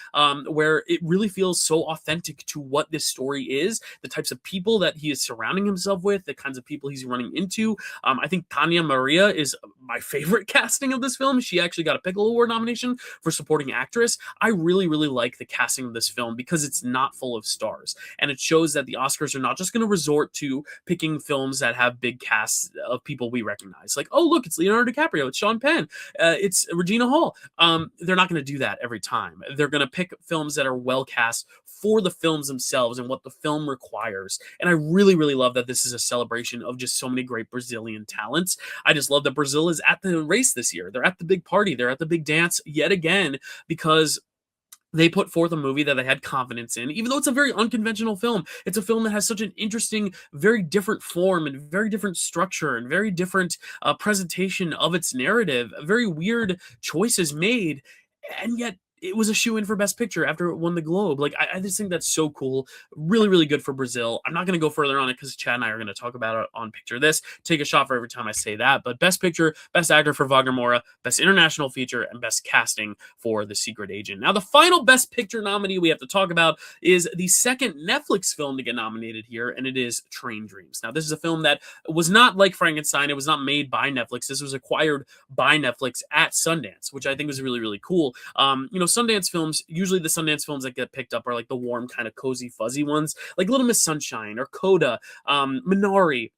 where it really feels so authentic to what this story is, the types of people that he is surrounding himself with, the kinds of people he's running into. I think Tanya Maria is my favorite casting of this film. She actually got a Pickle Award nomination for supporting actress. I really, really like the casting of this film because it's not full of stars, and it shows that the Oscars are not just going to resort to picking films that have big casts of people we recognize, like, oh look, it's Leonardo DiCaprio, it's Sean Penn, it's Regina Hall. They're not going to do that every time. They're going to pick films that are well cast for the films themselves and what the film requires. And I really, really love that this is a celebration of just so many great Brazilian talents. I just love that Brazil is at the race this year. They're at the big party. They're at the big dance yet again because they put forth a movie that they had confidence in, even though it's a very unconventional film. It's a film that has such an interesting, very different form and very different structure and very different presentation of its narrative, very weird choices made. And yet it was a shoe-in for Best Picture after it won the Globe. Like, I just think that's so cool. Really, really good for Brazil. I'm not going to go further on it because Chad and I are going to talk about it on Picture This. Take a shot for every time I say that. But Best Picture, Best Actor for Wagner Moura, Best International Feature, and Best Casting for The Secret Agent. Now, the final Best Picture nominee we have to talk about is the second Netflix film to get nominated here, and it is Train Dreams. Now, this is a film that was not like Frankenstein. It was not made by Netflix. This was acquired by Netflix at Sundance, which I think was really, really cool. Sundance films, usually the Sundance films that get picked up are like the warm, kind of cozy, fuzzy ones, like Little Miss Sunshine or Coda, Minari.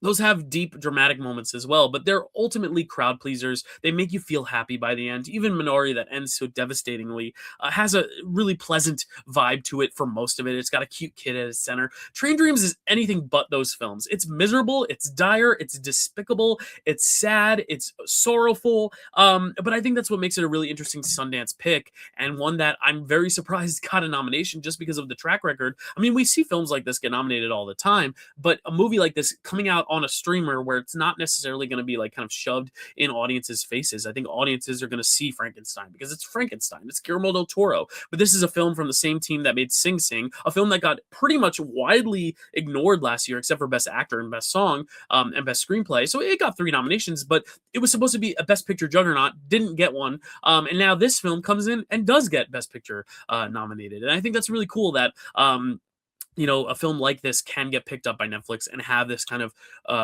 Those have deep dramatic moments as well, but they're ultimately crowd pleasers. They make you feel happy by the end. Even Minari, that ends so devastatingly, has a really pleasant vibe to it for most of it. It's got a cute kid at its center. Train Dreams is anything but those films. It's miserable, it's dire, it's despicable, it's sad, it's sorrowful, but I think that's what makes it a really interesting Sundance pick, and one that I'm very surprised got a nomination just because of the track record. I mean, we see films like this get nominated all the time, but a movie like this coming out on a streamer where it's not necessarily going to be like kind of shoved in audiences' faces. I think audiences are going to see Frankenstein because it's Frankenstein. It's Guillermo del Toro. But this is a film from the same team that made Sing Sing, a film that got pretty much widely ignored last year, except for Best Actor and Best Song, and Best Screenplay. So it got 3 nominations, but it was supposed to be a Best Picture juggernaut, didn't get one. And now this film comes in and does get Best Picture nominated. And I think that's really cool that a film like this can get picked up by Netflix and have this kind of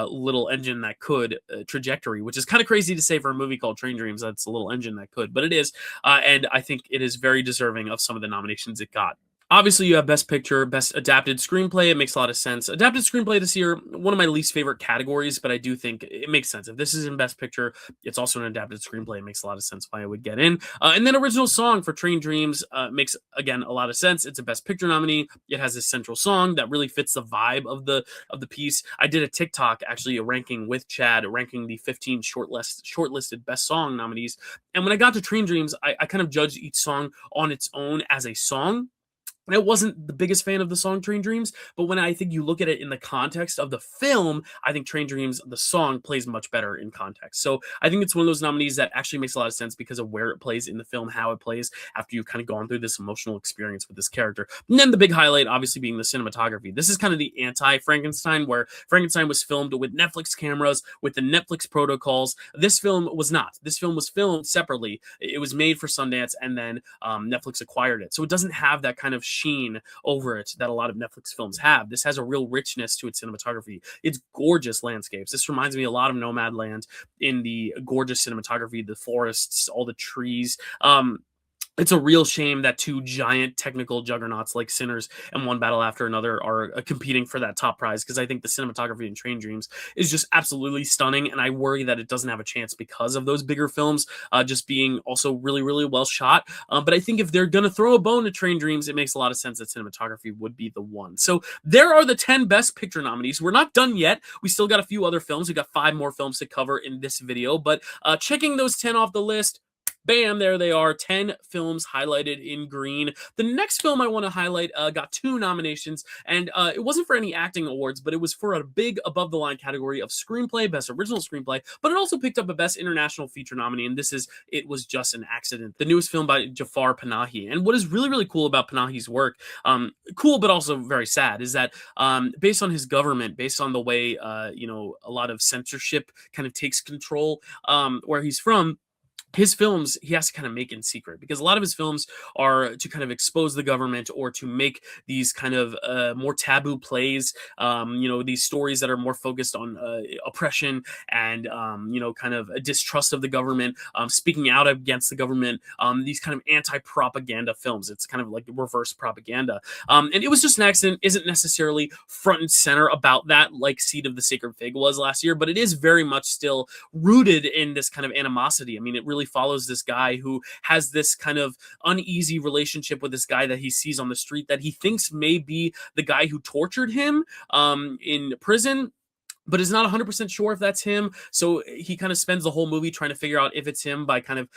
little engine that could trajectory, which is kind of crazy to say for a movie called Train Dreams. That's a little engine that could, but it is. And I think it is very deserving of some of the nominations it got. Obviously, you have Best Picture, Best Adapted Screenplay. It makes a lot of sense. Adapted Screenplay this year, one of my least favorite categories, but I do think it makes sense. If this is in Best Picture, it's also an Adapted Screenplay. It makes a lot of sense why it would get in. And then Original Song for Train Dreams makes, again, a lot of sense. It's a Best Picture nominee. It has this central song that really fits the vibe of the piece. I did a TikTok, actually, a ranking with Chad, ranking the 15 shortlisted Best Song nominees. And when I got to Train Dreams, I kind of judged each song on its own as a song. I wasn't the biggest fan of the song Train Dreams, but when I think you look at it in the context of the film, I think Train Dreams, the song, plays much better in context. So I think it's one of those nominees that actually makes a lot of sense because of where it plays in the film, how it plays after you've kind of gone through this emotional experience with this character. And then the big highlight, obviously, being the cinematography. This is kind of the anti-Frankenstein, where Frankenstein was filmed with Netflix cameras, with the Netflix protocols. This film was not. This film was filmed separately. It was made for Sundance, and then Netflix acquired it. So it doesn't have that kind of sheen over it that a lot of Netflix films have. This has a real richness to its cinematography. It's gorgeous landscapes. This reminds me a lot of Nomadland in the gorgeous cinematography, the forests, all the trees. It's a real shame that 2 giant technical juggernauts like Sinners and One Battle After Another are competing for that top prize, because I think the cinematography in Train Dreams is just absolutely stunning, and I worry that it doesn't have a chance because of those bigger films just being also really, really well shot. But I think if they're going to throw a bone to Train Dreams, it makes a lot of sense that cinematography would be the one. So there are the 10 Best Picture nominees. We're not done yet. We still got a few other films. We got 5 more films to cover in this video, but checking those 10 off the list, bam, there they are, 10 films highlighted in green. The next film I want to highlight got 2 nominations, and it wasn't for any acting awards, but it was for a big above-the-line category of screenplay, Best Original Screenplay, but it also picked up a Best International Feature nominee, and this is It Was Just an Accident, the newest film by Jafar Panahi. And what is really, really cool about Panahi's work, cool but also very sad, is that based on his government, based on the way, a lot of censorship kind of takes control where he's from, his films, he has to kind of make in secret, because a lot of his films are to kind of expose the government or to make these kind of more taboo plays, these stories that are more focused on oppression and, kind of a distrust of the government, speaking out against the government, these kind of anti-propaganda films. It's kind of like reverse propaganda. And It Was Just an Accident isn't necessarily front and center about that like Seed of the Sacred Fig was last year, but it is very much still rooted in this kind of animosity. I mean, it really follows this guy who has this kind of uneasy relationship with this guy that he sees on the street that he thinks may be the guy who tortured him in prison. but is not 100% sure if that's him. So he kind of spends the whole movie trying to figure out if it's him by kind of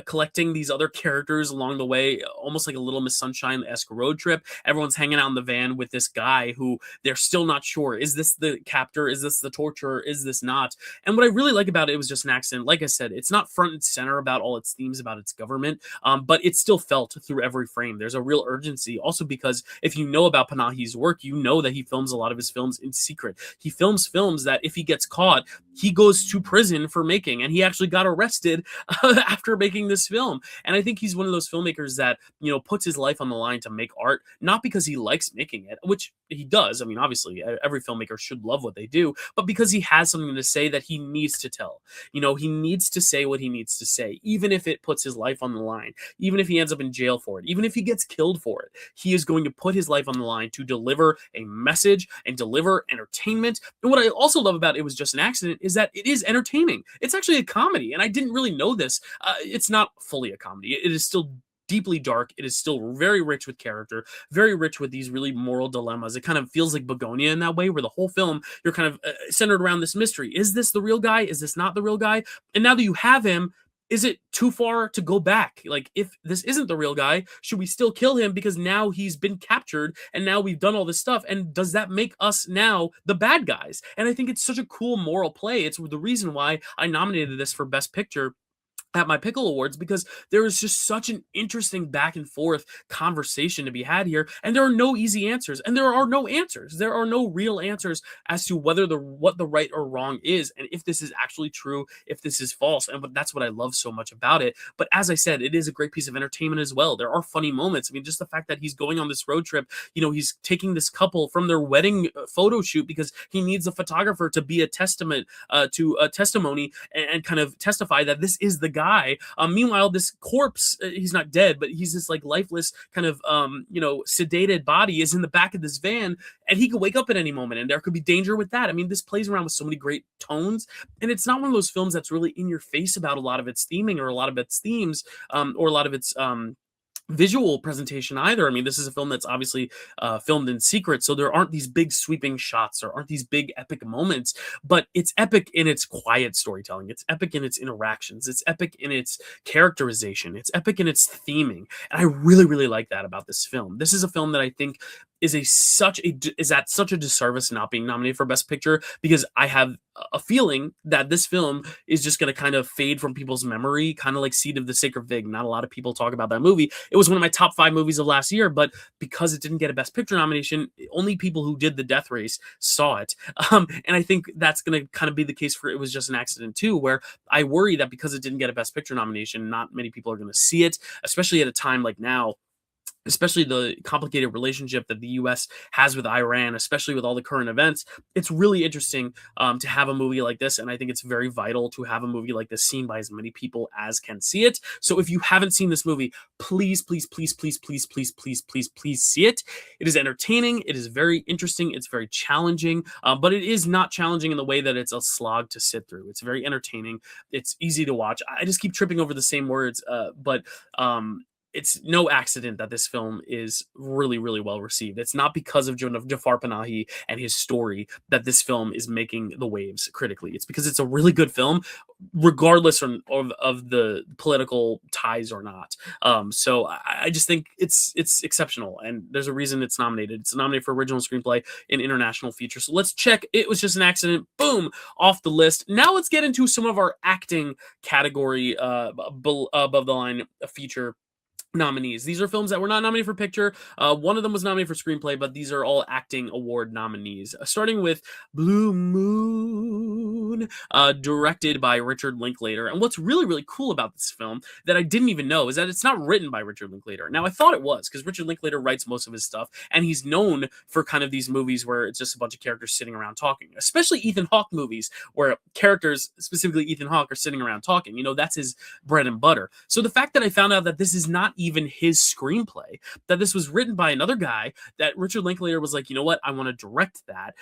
collecting these other characters along the way, almost like a Little Miss Sunshine-esque road trip. Everyone's hanging out in the van with this guy who they're still not sure. Is this the captor? Is this the torturer? Is this not? And what I really like about it was just an accident. Like I said, it's not front and center about all its themes about its government, but it's still felt through every frame. There's a real urgency. Also because if you know about Panahi's work, you know that he films a lot of his films in secret. He films that if he gets caught, he goes to prison for making, and he actually got arrested after making this film. And I think he's one of those filmmakers that, puts his life on the line to make art, not because he likes making it, which he does. I mean, obviously, every filmmaker should love what they do, but because he has something to say that he needs to tell. He needs to say what he needs to say, even if it puts his life on the line, even if he ends up in jail for it, even if he gets killed for it. He is going to put his life on the line to deliver a message and deliver entertainment. And what I also love about It Was Just an Accident is that it is entertaining. It's actually a comedy, and I didn't really know this. It's not fully a comedy. It is still deeply dark. It is still very rich with character, very rich with these really moral dilemmas. It kind of feels like Begonia in that way, where the whole film, you're kind of centered around this mystery. Is this the real guy? Is this not the real guy? And now that you have him, is it too far to go back? Like, if this isn't the real guy, should we still kill him because now he's been captured and now we've done all this stuff? And does that make us now the bad guys? And I think it's such a cool moral play. It's the reason why I nominated this for Best Picture at my Pickle Awards, because there is just such an interesting back and forth conversation to be had here, and there are no easy answers, and there are no answers. There are no real answers as to whether what the right or wrong is, and if this is actually true, if this is false, and that's what I love so much about it. But as I said, it is a great piece of entertainment as well. There are funny moments. I mean, just the fact that he's going on this road trip, he's taking this couple from their wedding photo shoot because he needs a photographer to be a testament to a testimony and kind of testify that this is the guy. Meanwhile, this corpse, he's not dead, but he's this like lifeless kind of, sedated body is in the back of this van, and he could wake up at any moment, and there could be danger with that. I mean, this plays around with so many great tones, and it's not one of those films that's really in your face about a lot of its theming or a lot of its themes, or a lot of its, visual presentation either. I mean, this is a film that's obviously filmed in secret, so there aren't these big sweeping shots, there aren't these big epic moments, but it's epic in its quiet storytelling, it's epic in its interactions, it's epic in its characterization, it's epic in its theming, and I really, really like that about this film. This is a film that I think is at such a disservice not being nominated for Best Picture, because I have a feeling that this film is just going to kind of fade from people's memory, kind of like Seed of the Sacred Fig. Not a lot of people talk about that movie. It was one of my top 5 movies of last year, but because it didn't get a Best Picture nomination, only people who did the death race saw it. And I think that's going to kind of be the case for It Was Just an Accident too, where I worry that because it didn't get a Best Picture nomination, not many people are going to see it, especially at a time like now, especially the complicated relationship that the U.S. has with Iran, especially with all the current events. It's really interesting to have a movie like this, and I think it's very vital to have a movie like this seen by as many people as can see it. So if you haven't seen this movie, please, please, please, please, please, please, please, please, please see it. It is entertaining. It is very interesting. It's very challenging, but it is not challenging in the way that it's a slog to sit through. It's very entertaining. It's easy to watch. I just keep tripping over the same words, but it's no accident that this film is really, really well received. It's not because of Jafar Panahi and his story that this film is making the waves critically. It's because it's a really good film, regardless of the political ties or not. So I just think it's exceptional, and there's a reason it's nominated. It's nominated for original screenplay in international feature. So let's check It Was Just an Accident. Boom, off the list. Now let's get into some of our acting category above the line feature nominees. These are films that were not nominated for picture. One of them was nominated for screenplay, but these are all acting award nominees. Starting with Blue Moon, directed by Richard Linklater. And what's really, really cool about this film that I didn't even know is that it's not written by Richard Linklater. Now, I thought it was, because Richard Linklater writes most of his stuff, and he's known for kind of these movies where it's just a bunch of characters sitting around talking, especially Ethan Hawke movies, where characters, specifically Ethan Hawke, are sitting around talking. That's his bread and butter. So the fact that I found out that this is not even his screenplay, that this was written by another guy, that Richard Linklater was like, you know what, I want to direct that,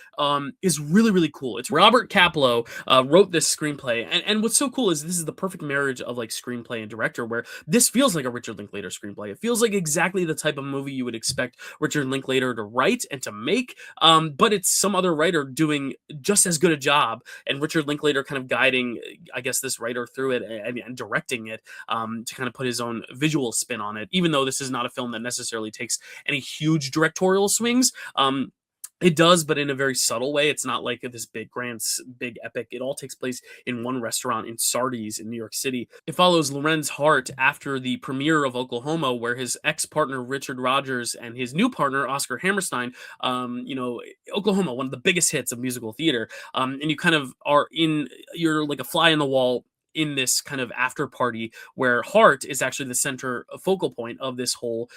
is really, really cool. It's Robert Kaplow, wrote this screenplay. And what's so cool is this is the perfect marriage of like screenplay and director, where this feels like a Richard Linklater screenplay. It feels like exactly the type of movie you would expect Richard Linklater to write and to make. But it's some other writer doing just as good a job, and Richard Linklater kind of guiding, I guess, this writer through it and directing it, to kind of put his own visual spin on it. Even though this is not a film that necessarily takes any huge directorial swings, it does, but in a very subtle way. It's not like this big, grand, big epic. It all takes place in one restaurant in Sardis in New York City. It follows Lorenz Hart after the premiere of Oklahoma, where his ex-partner Richard Rodgers and his new partner Oscar Hammerstein, Oklahoma, one of the biggest hits of musical theater, and you kind of are you're like a fly in the wall in this kind of after party where Hart is actually the center focal point of this whole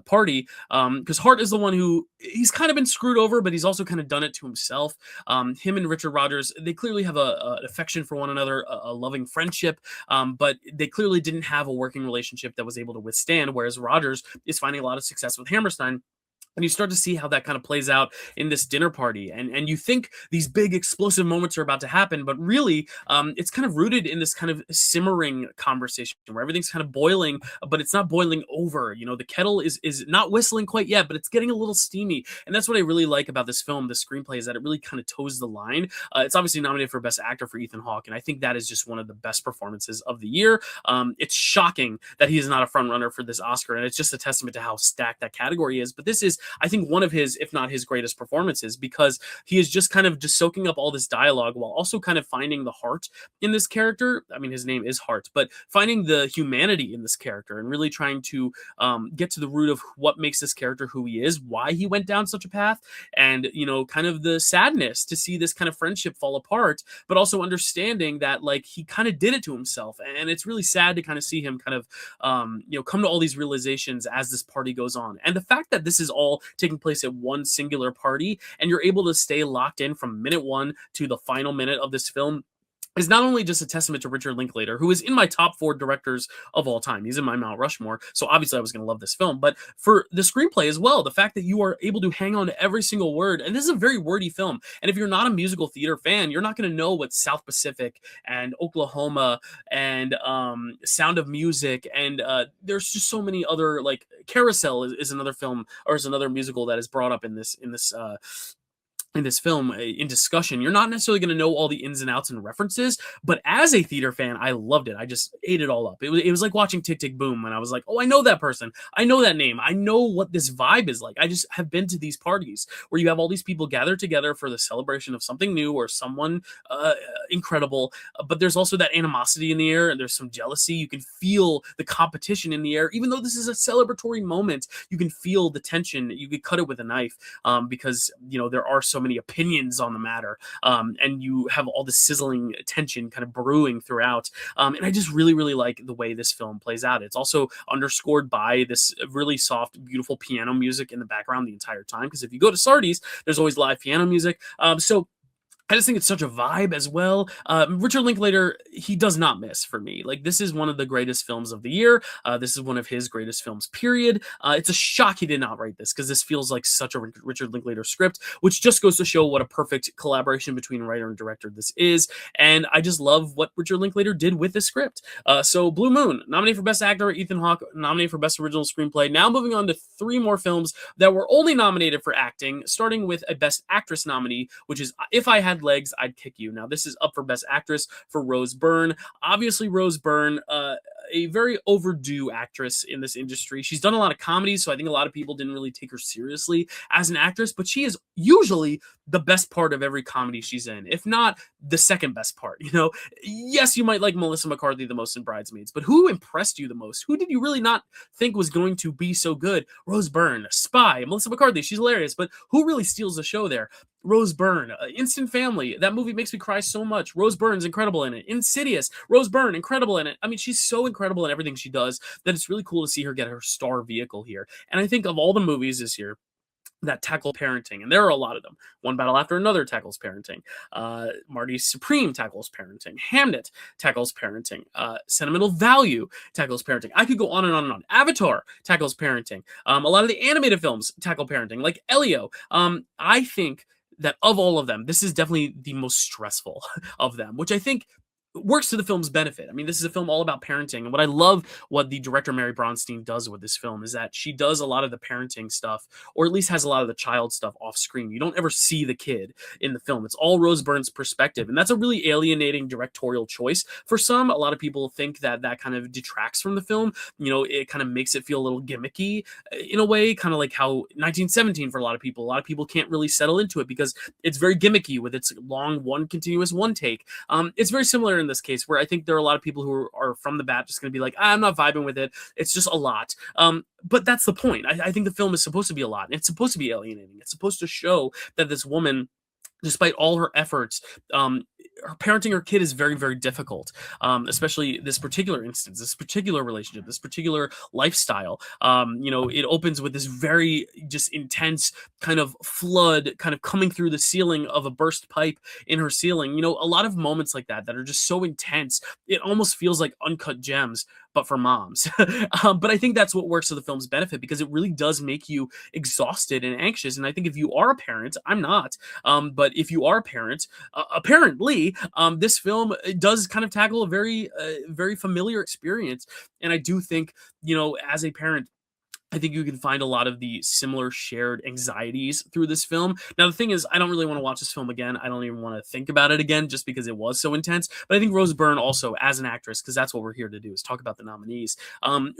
party, because Hart is the one who he's kind of been screwed over, but he's also kind of done it to himself. Him and Richard Rodgers, they clearly have an affection for one another, a loving friendship, but they clearly didn't have a working relationship that was able to withstand, whereas Rodgers is finding a lot of success with Hammerstein. And you start to see how that kind of plays out in this dinner party. And you think these big explosive moments are about to happen, but really it's kind of rooted in this kind of simmering conversation where everything's kind of boiling, but it's not boiling over. The kettle is not whistling quite yet, but it's getting a little steamy. And that's what I really like about this film, the screenplay, is that it really kind of toes the line. It's obviously nominated for Best Actor for Ethan Hawke, and I think that is just one of the best performances of the year. It's shocking that he is not a front runner for this Oscar, and it's just a testament to how stacked that category is. But this is, I think, one of his, if not his greatest performances, because he is just kind of just soaking up all this dialogue while also kind of finding the heart in this character. I mean, his name is Hart, but finding the humanity in this character and really trying to get to the root of what makes this character who he is, why he went down such a path, and, kind of the sadness to see this kind of friendship fall apart, but also understanding that, like, he kind of did it to himself. And it's really sad to kind of see him kind of, come to all these realizations as this party goes on. And the fact that this is all taking place at one singular party, and you're able to stay locked in from minute one to the final minute of this film, is not only just a testament to Richard Linklater, who is in my top 4 directors of all time. He's in my Mount Rushmore, so obviously I was going to love this film. But for the screenplay as well, the fact that you are able to hang on to every single word, and this is a very wordy film. And if you're not a musical theater fan, you're not going to know what South Pacific and Oklahoma and Sound of Music, and there's just so many other, like Carousel is another film, or is another musical that is brought up in this film in discussion. You're not necessarily going to know all the ins and outs and references, but as a theater fan, I loved it. I just ate it all up. It was like watching Tick, Tick, Boom, and I was like, oh, I know that person. I know that name. I know what this vibe is like. I just have been to these parties where you have all these people gathered together for the celebration of something new or someone incredible, but there's also that animosity in the air, and there's some jealousy. You can feel the competition in the air. Even though this is a celebratory moment, you can feel the tension. You could cut it with a knife, because, there are so many opinions on the matter, and you have all this sizzling tension kind of brewing throughout, and I just really, really like the way this film plays out. It's also underscored by this really soft, beautiful piano music in the background the entire time, because if you go to Sardis, there's always live piano music, so I just think it's such a vibe as well. Richard Linklater, he does not miss for me. Like, this is one of the greatest films of the year. This is one of his greatest films, period. It's a shock he did not write this, because this feels like such a Richard Linklater script, which just goes to show what a perfect collaboration between writer and director this is. And I just love what Richard Linklater did with this script. So Blue Moon, nominated for Best Actor, Ethan Hawke, nominated for Best Original Screenplay. Now moving on to 3 more films that were only nominated for acting, starting with a Best Actress nominee, which is If I Had Legs, I'd Kick You. Now, this is up for Best Actress for Rose Byrne. Obviously, Rose Byrne, a very overdue actress in this industry. She's done a lot of comedies, so I think a lot of people didn't really take her seriously as an actress, but she is usually the best part of every comedy she's in, if not the second best part. Yes, you might like Melissa McCarthy the most in Bridesmaids, but who impressed you the most? Who did you really not think was going to be so good? Rose Byrne, Spy, Melissa McCarthy, she's hilarious, but who really steals the show there? Rose Byrne, Instant Family. That movie makes me cry so much. Rose Byrne's incredible in it. Insidious. Rose Byrne, incredible in it. I mean, she's so incredible in everything she does that it's really cool to see her get her star vehicle here. And I think of all the movies this year that tackle parenting, and there are a lot of them. One Battle After Another tackles parenting. Marty Supreme tackles parenting. Hamnet tackles parenting. Sentimental Value tackles parenting. I could go on and on and on. Avatar tackles parenting. A lot of the animated films tackle parenting, like Elio. I think that of all of them, this is definitely the most stressful of them, which I think works to the film's benefit. I mean, this is a film all about parenting, and what I love what the director Mary Bronstein does with this film is that she does a lot of the parenting stuff, or at least has a lot of the child stuff off screen. You don't ever see the kid in the film. It's all Rose Byrne's perspective, and that's a really alienating directorial choice for some. A lot of people think that that kind of detracts from the film. You know, it kind of makes it feel a little gimmicky in a way, kind of like how 1917 for a lot of people can't really settle into it because it's very gimmicky with its long one continuous one take. It's very similar in this case, where I think there are a lot of people who are from the bat just going to be like, I'm not vibing with it. It's just a lot. But that's the point. I think the film is supposed to be a lot. It's supposed to be alienating. It's supposed to show that this woman, despite all her efforts, her parenting her kid is very, very difficult. Especially this particular instance, this particular relationship, this particular lifestyle. It opens with this very just intense kind of flood, kind of coming through the ceiling of a burst pipe in her ceiling. You know, a lot of moments like that are just so intense. It almost feels like uncut gems, but for moms. But I think that's what works to the film's benefit, because it really does make you exhausted and anxious. And I think if you are a parent, I'm not, but if you are a parent, apparently, this film does kind of tackle a very, very familiar experience. And I do think, as a parent, I think you can find a lot of the similar shared anxieties through this film. Now, the thing is, I don't really want to watch this film again. I don't even want to think about it again just because it was so intense. But I think Rose Byrne also, as an actress, because that's what we're here to do, is talk about the nominees,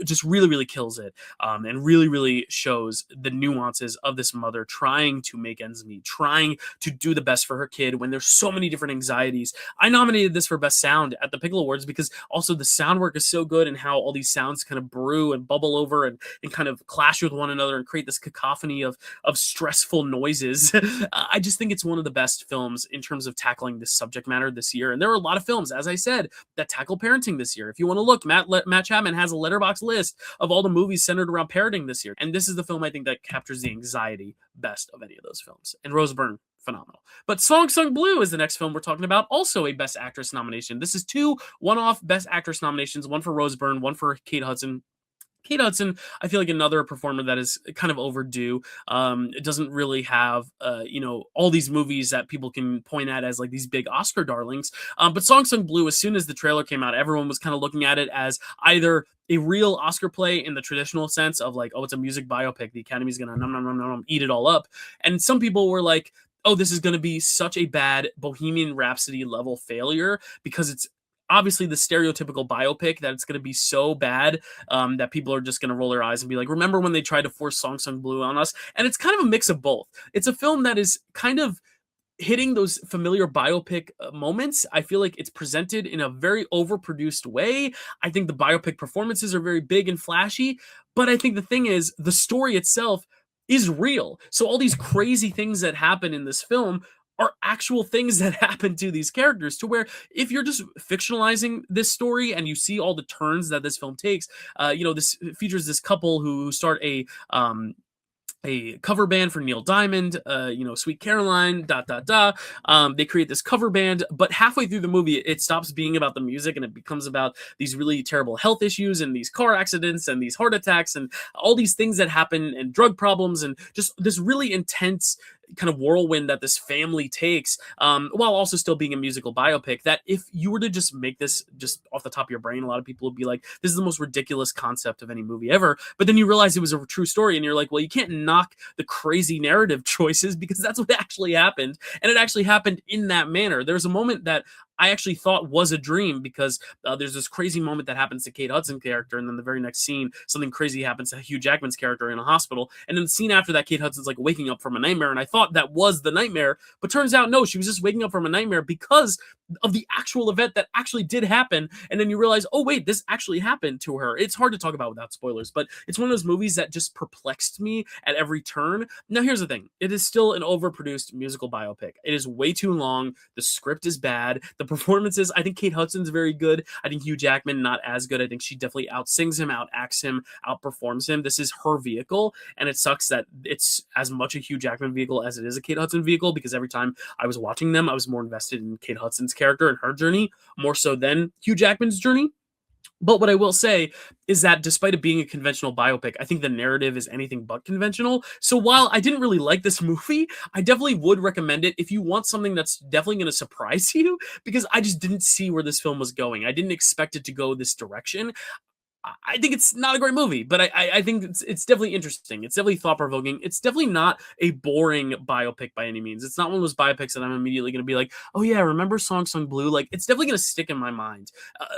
just really, really kills it, and really, really shows the nuances of this mother trying to make ends meet, trying to do the best for her kid when there's so many different anxieties. I nominated this for Best Sound at the Pickle Awards because also the sound work is so good, and how all these sounds kind of brew and bubble over and kind of clash with one another and create this cacophony of stressful noises. I just think it's one of the best films in terms of tackling this subject matter this year. And there are a lot of films, as I said, that tackle parenting this year. If you want to look, Matt Chapman has a Letterboxd list of all the movies centered around parenting this year. And this is the film I think that captures the anxiety best of any of those films. And Rose Byrne, phenomenal. But Song Sung Blue is the next film we're talking about, also a Best Actress nomination. This is two one-off Best Actress nominations, one for Rose Byrne, one for Kate Hudson. Kate Hudson, I feel like another performer that is kind of overdue. It doesn't really have, all these movies that people can point at as like these big Oscar darlings. But Song Sung Blue, as soon as the trailer came out, everyone was kind of looking at it as either a real Oscar play in the traditional sense of like, oh, it's a music biopic. The Academy's going to nom, nom, nom, nom, eat it all up. And some people were like, oh, this is going to be such a bad Bohemian Rhapsody level failure because it's obviously the stereotypical biopic, that it's going to be so bad that people are just going to roll their eyes and be like, remember when they tried to force Song Sung Blue on us? And it's kind of a mix of both. It's a film that is kind of hitting those familiar biopic moments. I feel like it's presented in a very overproduced way. I think the biopic performances are very big and flashy, but I think the thing is, the story itself is real. So all these crazy things that happen in this film are actual things that happen to these characters, to where if you're just fictionalizing this story and you see all the turns that this film takes, this features this couple who start a cover band for Neil Diamond, Sweet Caroline, ... They create this cover band, but halfway through the movie, it stops being about the music and it becomes about these really terrible health issues and these car accidents and these heart attacks and all these things that happen and drug problems and just this really intense kind of whirlwind that this family takes, while also still being a musical biopic, that if you were to just make this just off the top of your brain, a lot of people would be like, this is the most ridiculous concept of any movie ever. But then you realize it was a true story and you're like, well, you can't knock the crazy narrative choices because that's what actually happened. And it actually happened in that manner. There's a moment that I actually thought was a dream because there's this crazy moment that happens to Kate Hudson's character, and then the very next scene, something crazy happens to Hugh Jackman's character in a hospital, and then the scene after that, Kate Hudson's like waking up from a nightmare, and I thought that was the nightmare, but turns out no, she was just waking up from a nightmare because of the actual event that actually did happen, and then you realize, oh wait, this actually happened to her. It's hard to talk about without spoilers, but it's one of those movies that just perplexed me at every turn. Now here's the thing, it is still an overproduced musical biopic. It is way too long, the script is bad, the performances, I think Kate Hudson's very good, I think Hugh Jackman not as good. I think she definitely outsings him, outacts him, outperforms him. This is her vehicle, and it sucks that it's as much a Hugh Jackman vehicle as it is a Kate Hudson vehicle, because every time I was watching them, I was more invested in Kate Hudson's character and her journey, more so than Hugh Jackman's journey. But what I will say is that despite it being a conventional biopic, I think the narrative is anything but conventional. So while I didn't really like this movie, I definitely would recommend it if you want something that's definitely going to surprise you, because I just didn't see where this film was going. I didn't expect it to go this direction. I think it's not a great movie, but I think it's definitely interesting. It's definitely thought provoking. It's definitely not a boring biopic by any means. It's not one of those biopics that I'm immediately going to be like, oh yeah, remember Song Sung Blue? Like it's definitely going to stick in my mind,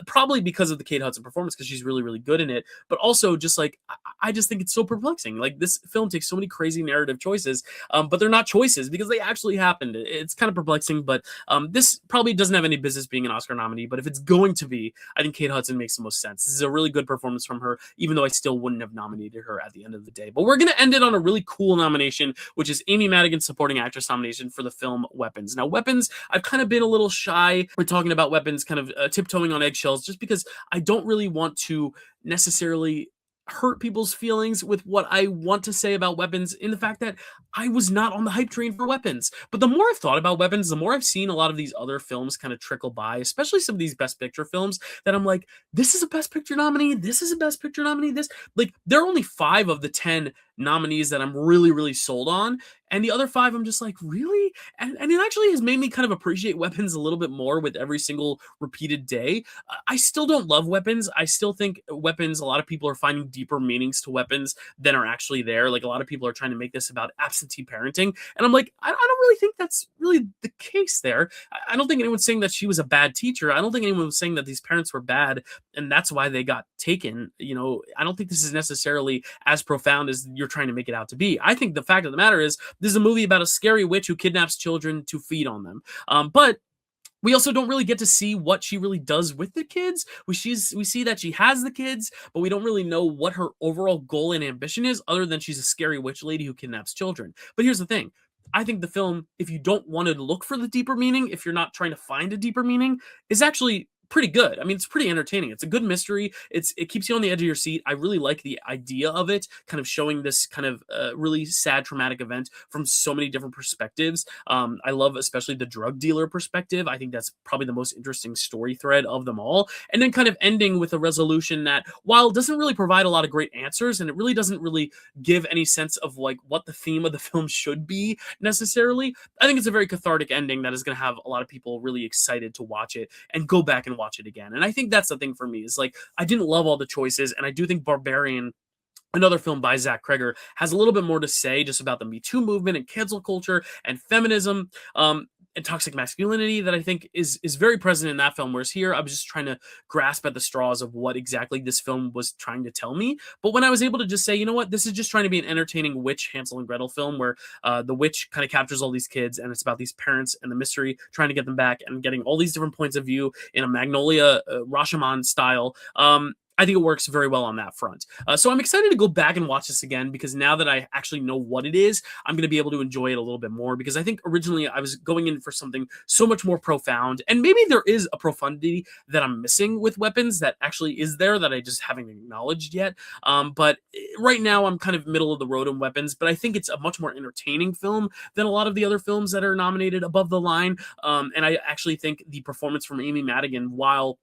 probably because of the Kate Hudson performance because she's really really good in it. But also just like I just think it's so perplexing. Like this film takes so many crazy narrative choices, but they're not choices because they actually happened. It's kind of perplexing, but this probably doesn't have any business being an Oscar nominee. But if it's going to be, I think Kate Hudson makes the most sense. This is a really good performance from her, even though I still wouldn't have nominated her at the end of the day. But we're going to end it on a really cool nomination, which is Amy Madigan's supporting actress nomination for the film Weapons. Now, Weapons, I've kind of been a little shy with talking about Weapons, kind of tiptoeing on eggshells, just because I don't really want to necessarily hurt people's feelings with what I want to say about Weapons in the fact that I was not on the hype train for Weapons. But the more I've thought about Weapons, the more I've seen a lot of these other films kind of trickle by, especially some of these Best Picture films that I'm like, this is a Best Picture nominee, this is a Best Picture nominee, this. Like, there are only 5 of the 10 nominees that I'm really, really sold on. And the other 5, I'm just like, really? And it actually has made me kind of appreciate Weapons a little bit more with every single repeated day. I still don't love Weapons. I still think Weapons, a lot of people are finding deeper meanings to Weapons than are actually there. Like, a lot of people are trying to make this about absentee parenting. And I'm like, I don't really think that's really the case there. I don't think anyone's saying that she was a bad teacher. I don't think anyone was saying that these parents were bad and that's why they got taken. You know, I don't think this is necessarily as profound as you're trying to make it out to be. I think the fact of the matter is this is a movie about a scary witch who kidnaps children to feed on them. But we also don't really get to see what she really does with the kids. We see that she has the kids, but we don't really know what her overall goal and ambition is, other than she's a scary witch lady who kidnaps children. But here's the thing. I think the film, if you don't want to look for the deeper meaning, if you're not trying to find a deeper meaning, is actually pretty good. I mean, it's pretty entertaining. It's a good mystery. It keeps you on the edge of your seat. I really like the idea of it, kind of showing this kind of really sad, traumatic event from so many different perspectives. I love especially the drug dealer perspective. I think that's probably the most interesting story thread of them all. And then kind of ending with a resolution that, while it doesn't really provide a lot of great answers, and it really doesn't really give any sense of like what the theme of the film should be necessarily, I think it's a very cathartic ending that is going to have a lot of people really excited to watch it and go back and watch it again. And I think that's the thing for me is like, I didn't love all the choices. And I do think Barbarian, another film by Zach Kreger, has a little bit more to say just about the Me Too movement and cancel culture and feminism. And toxic masculinity that I think is very present in that film. Whereas here, I was just trying to grasp at the straws of what exactly this film was trying to tell me. But when I was able to just say, you know what, this is just trying to be an entertaining witch Hansel and Gretel film where the witch kind of captures all these kids and it's about these parents and the mystery, trying to get them back and getting all these different points of view in a Magnolia Rashomon style. I think it works very well on that front. So I'm excited to go back and watch this again because now that I actually know what it is, I'm going to be able to enjoy it a little bit more because I think originally I was going in for something so much more profound. And maybe there is a profundity that I'm missing with Weapons that actually is there that I just haven't acknowledged yet. But right now I'm kind of middle of the road in Weapons, but I think it's a much more entertaining film than a lot of the other films that are nominated above the line. And I actually think the performance from Amy Madigan, while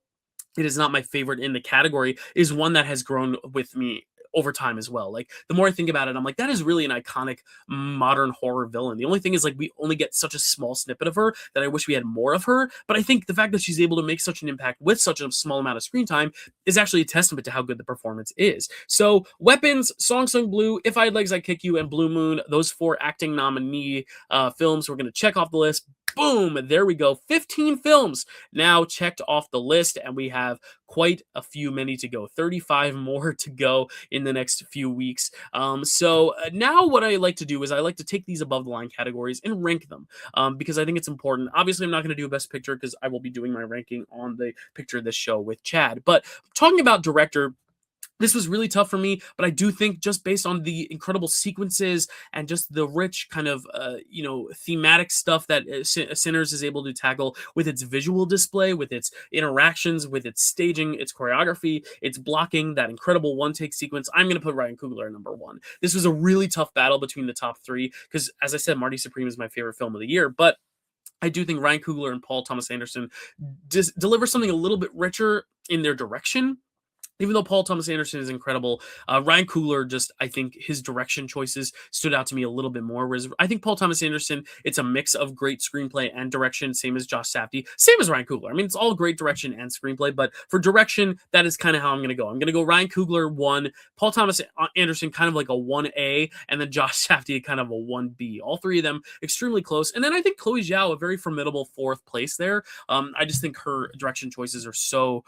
it is not my favorite in the category, is one that has grown with me over time as well. Like the more I think about it, I'm like, that is really an iconic modern horror villain. The only thing is like we only get such a small snippet of her that I wish we had more of her. But I think the fact that she's able to make such an impact with such a small amount of screen time is actually a testament to how good the performance is. So Weapons, Song Sung Blue, If I Had Legs I'd Kick You, and Blue Moon, those 4 acting nominee films we're going to check off the list. Boom, there we go. 15 films now checked off the list, and we have quite a few many to go. 35 more to go in the next few weeks. So now what I like to do is I like to take these above the line categories and rank them because I think it's important. Obviously, I'm not going to do a best picture because I will be doing my ranking on the picture of this show with Chad. But talking about director, this was really tough for me, but I do think just based on the incredible sequences and just the rich kind of, thematic stuff that Sinners is able to tackle with its visual display, with its interactions, with its staging, its choreography, its blocking, that incredible one-take sequence, I'm going to put Ryan Coogler at number 1. This was a really tough battle between the top 3 because, as I said, Marty Supreme is my favorite film of the year, but I do think Ryan Coogler and Paul Thomas Anderson deliver something a little bit richer in their direction Even though Paul Thomas Anderson is incredible, Ryan Coogler just, I think his direction choices stood out to me a little bit more. Whereas I think Paul Thomas Anderson, it's a mix of great screenplay and direction, same as Josh Safdie, same as Ryan Coogler. I mean, it's all great direction and screenplay, but for direction, that is kind of how I'm going to go. I'm going to go Ryan Coogler 1, Paul Thomas Anderson kind of like a 1A, and then Josh Safdie kind of a 1B. All three of them extremely close. And then I think Chloe Zhao, a very formidable fourth place there. I just think her direction choices are so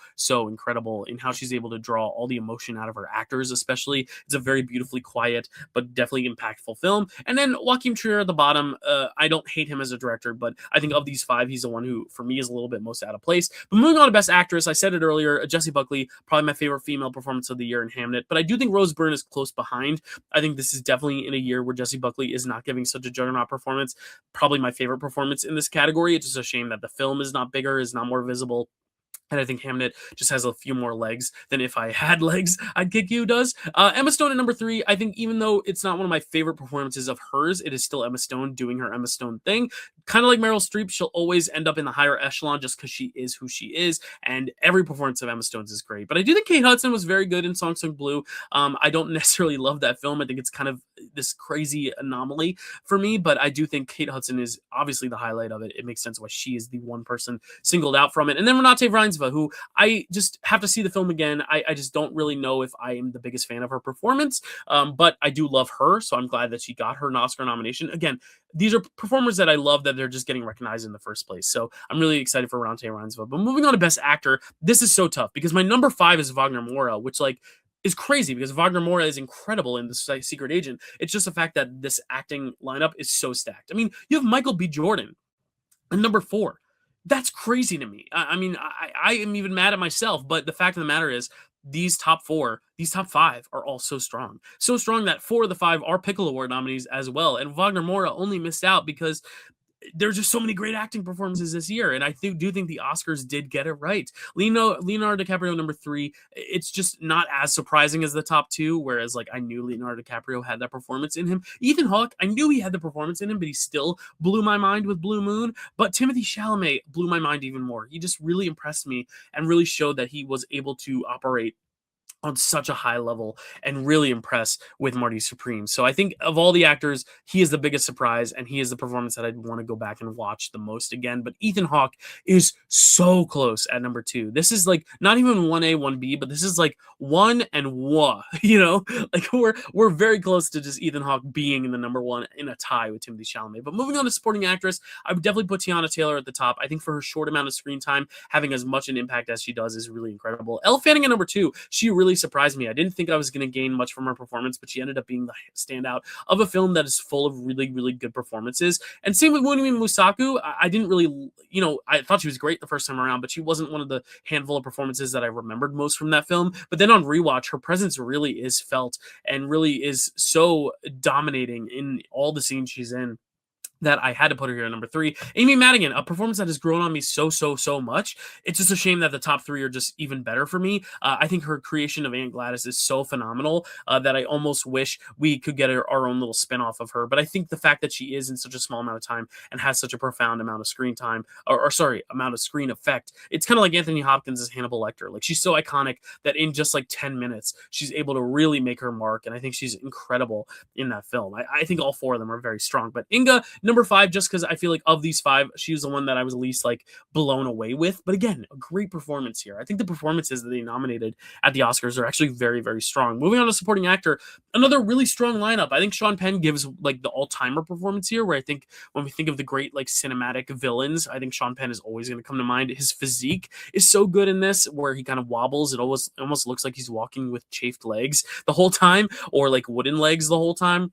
incredible in how she's able to draw all the emotion out of her actors, especially. It's a very beautifully quiet, but definitely impactful film. And then Joaquin Trier at the bottom, I don't hate him as a director, but I think of these five, he's the one who, for me, is a little bit most out of place. But moving on to Best Actress, I said it earlier, Jessie Buckley, probably my favorite female performance of the year in Hamnet, but I do think Rose Byrne is close behind. I think this is definitely in a year where Jessie Buckley is not giving such a juggernaut performance. Probably my favorite performance in this category. It's just a shame that the film is not bigger, is not more visible. And I think Hamnet just has a few more legs than If I Had Legs, I'd Kick You does. Emma Stone at number 3, I think even though it's not one of my favorite performances of hers, it is still Emma Stone doing her Emma Stone thing. Kind of like Meryl Streep, she'll always end up in the higher echelon just because she is who she is, and every performance of Emma Stone's is great. But I do think Kate Hudson was very good in Song Sung Blue. I don't necessarily love that film. I think it's kind of this crazy anomaly for me, but I do think Kate Hudson is obviously the highlight of it. It makes sense why she is the one person singled out from it. And then Renate Reinsva, who I just have to see the film again. I just don't really know if I am the biggest fan of her performance, but I do love her, so I'm glad that she got her Oscar nomination. Again, these are performers that I love that they're just getting recognized in the first place. So I'm really excited for Renate Reinsva. But moving on to Best Actor, this is so tough because my number 5 is Wagner Moura, which is crazy because Wagner Moura is incredible in The Secret Agent. It's just the fact that this acting lineup is so stacked. I mean, you have Michael B. Jordan at number 4. That's crazy to me. I mean, I am even mad at myself, but the fact of the matter is these top 5 are all so strong. So strong that 4 of the 5 are Pickle Award nominees as well. And Wagner Moura only missed out because there's just so many great acting performances this year, and I do think the Oscars did get it right. Leonardo DiCaprio number 3, it's just not as surprising as the top 2, whereas I knew Leonardo DiCaprio had that performance in him. Ethan Hawke, I knew he had the performance in him, but he still blew my mind with Blue Moon. But Timothée Chalamet blew my mind even more. He just really impressed me and really showed that he was able to operate on such a high level and really impress with Marty Supreme. So I think of all the actors, he is the biggest surprise, and he is the performance that I'd want to go back and watch the most again. But Ethan Hawke is so close at number 2. This is not even 1A, 1B, but this is 1 and 1, we're very close to just Ethan Hawke being in the number 1 in a tie with Timothée Chalamet. But moving on to supporting actress, I would definitely put Tiana Taylor at the top. I think for her short amount of screen time, having as much an impact as she does is really incredible. Elle Fanning at number 2, she really surprised me. I didn't think I was going to gain much from her performance, but she ended up being the standout of a film that is full of really good performances. And same with Wunmi Musaku. I didn't really, I thought she was great the first time around, but she wasn't one of the handful of performances that I remembered most from that film. But then on rewatch, her presence really is felt and really is so dominating in all the scenes she's in, that I had to put her here at number 3. Amy Madigan, a performance that has grown on me so much. It's just a shame that the top 3 are just even better for me. I think her creation of Aunt Gladys is so phenomenal that I almost wish we could get our own little spinoff of her. But I think the fact that she is in such a small amount of time and has such a profound amount of screen time, amount of screen effect, it's kind of like Anthony Hopkins as Hannibal Lecter. She's so iconic that in just 10 minutes, she's able to really make her mark. And I think she's incredible in that film. I think all 4 of them are very strong. But Inga, number 5, just because I feel of these 5, she was the one that I was least blown away with. But again, a great performance here. I think the performances that they nominated at the Oscars are actually very strong. Moving on to supporting actor, another really strong lineup. I think Sean Penn gives the all-timer performance here, where I think when we think of the great cinematic villains, I think Sean Penn is always going to come to mind. His physique is so good in this, where he kind of wobbles. It almost looks like he's walking with chafed legs the whole time, or wooden legs the whole time.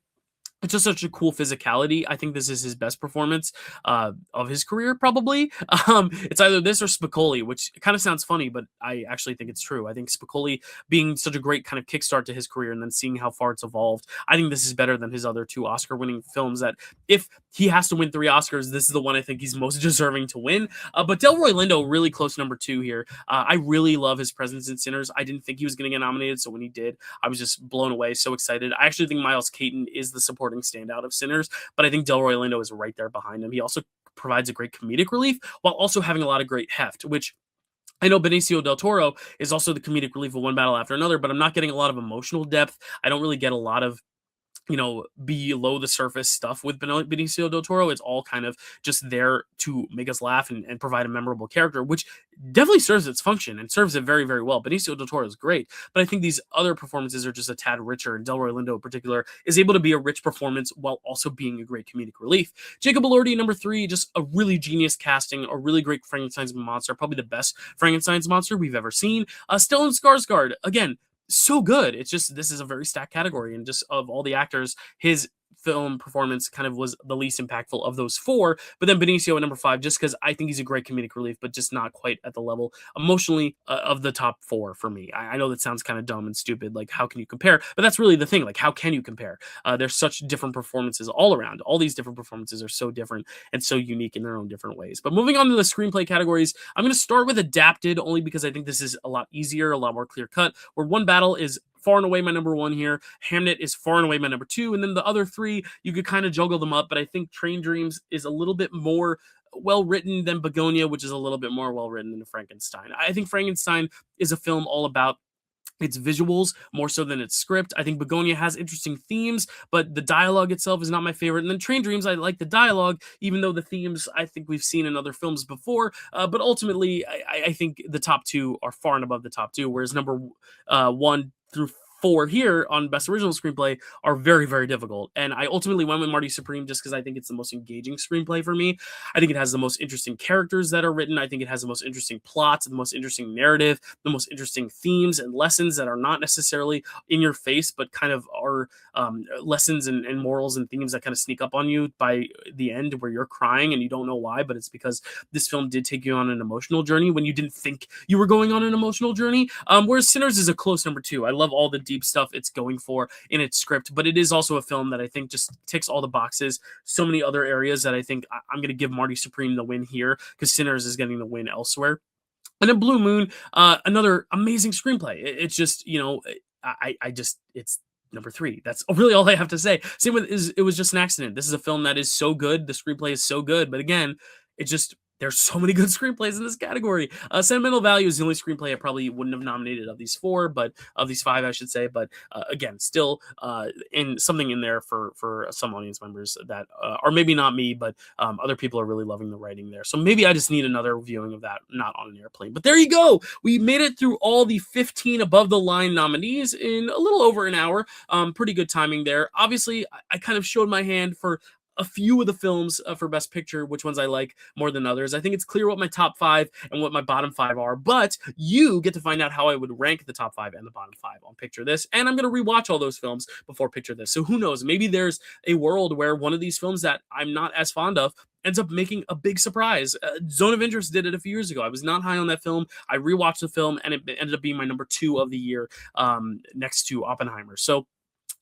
It's just such a cool physicality. I think this is his best performance of his career, probably. It's either this or Spicoli, which kind of sounds funny, but I actually think it's true. I think Spicoli being such a great kind of kickstart to his career and then seeing how far it's evolved, I think this is better than his other 2 Oscar-winning films that if he has to win 3 Oscars, this is the one I think he's most deserving to win. But Delroy Lindo, really close number 2 here. I really love his presence in Sinners. I didn't think he was going to get nominated, so when he did, I was just blown away, so excited. I actually think Miles Caton is the supporting standout of Sinners, but I think Delroy Lindo is right there behind him. He also provides a great comedic relief while also having a lot of great heft, which I know Benicio del Toro is also the comedic relief of one battle after another, but I'm not getting a lot of emotional depth. I don't really get a lot of below the surface stuff with Benicio del Toro. It's all kind of just there to make us laugh and provide a memorable character, which definitely serves its function and serves it very, very well. Benicio del Toro is great, but I think these other performances are just a tad richer. And Delroy Lindo, in particular, is able to be a rich performance while also being a great comedic relief. Jacob Elordi, number three, just a really genius casting, a really great Frankenstein's monster, probably the best Frankenstein's monster we've ever seen. Stellan Skarsgård, again, so good. It's just this is a very stacked category, and just of all the actors, his film performance kind of was the least impactful of those four. But then Benicio at number five, just because I think he's a great comedic relief, but just not quite at the level emotionally of the top four for me. I know that sounds kind of dumb and stupid. Like, how can you compare? But that's really the thing. Like, how can you compare? There's such different performances all around. All these different performances are so different and so unique in their own different ways. But moving on to the screenplay categories, I'm going to start with adapted only because I think this is a lot easier, a lot more clear cut. Where One Battle is far and away my number one here. Hamnet is far and away my number two. And then the other three, you could kind of juggle them up. But I think Train Dreams is a little bit more well written than Begonia, which is a little bit more well written than Frankenstein. I think Frankenstein is a film all about its visuals more so than its script. I think Begonia has interesting themes, but the dialogue itself is not my favorite. And then Train Dreams, I like the dialogue, even though the themes I think we've seen in other films before. But ultimately, I think the top two are far and above the top two, whereas number one through four here on Best Original Screenplay are very, very difficult. And I ultimately went with Marty Supreme just because I think it's the most engaging screenplay for me. I think it has the most interesting characters that are written. I think it has the most interesting plots, the most interesting narrative, the most interesting themes and lessons that are not necessarily in your face, but kind of are lessons and morals and themes that kind of sneak up on you by the end where you're crying and you don't know why, but it's because this film did take you on an emotional journey when you didn't think you were going on an emotional journey. Whereas Sinners is a close number two. I love all the deep stuff it's going for in its script, but it is also a film that I think just ticks all the boxes. So many other areas that I think I'm going to give Marty Supreme the win here because Sinners is getting the win elsewhere. And then Blue Moon, another amazing screenplay. It's just, it's number three. That's really all I have to say. Same with It Was Just an Accident. This is a film that is so good. The screenplay is so good, but again, there's so many good screenplays in this category. Sentimental Value is the only screenplay I probably wouldn't have nominated of these four, but of these five, I should say. But again, still in something in there for some audience members that are maybe not me, but other people are really loving the writing there. So maybe I just need another viewing of that, not on an airplane. But there you go. We made it through all the 15 above the line nominees in a little over an hour. Pretty good timing there. Obviously, I kind of showed my hand for a few of the films for Best Picture, which ones I like more than others. I think it's clear what my top five and what my bottom five are, but you get to find out how I would rank the top five and the bottom five on Picture This. And I'm going to rewatch all those films before Picture This. So who knows? Maybe there's a world where one of these films that I'm not as fond of ends up making a big surprise. Zone of Interest did it a few years ago. I was not high on that film. I rewatched the film and it ended up being my number two of the year, next to Oppenheimer. So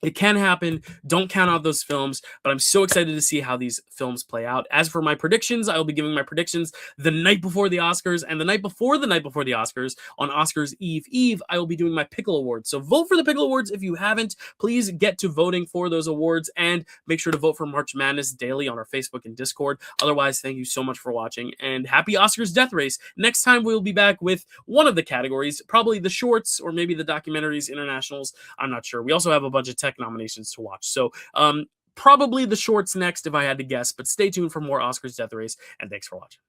it can happen. Don't count out those films, but I'm so excited to see how these films play out. As for my predictions, I will be giving my predictions the night before the Oscars, and the night before the Oscars, on Oscars Eve, I will be doing my Pickle Awards. So vote for the Pickle Awards if you haven't. Please get to voting for those awards, and make sure to vote for March Madness daily on our Facebook and Discord. Otherwise, thank you so much for watching, and happy Oscars Death Race. Next time, we will be back with one of the categories, probably the shorts, or maybe the documentaries, internationals. I'm not sure. We also have a bunch of tech nominations to watch. So probably the shorts next if I had to guess, but stay tuned for more Oscars Death Race, and thanks for watching.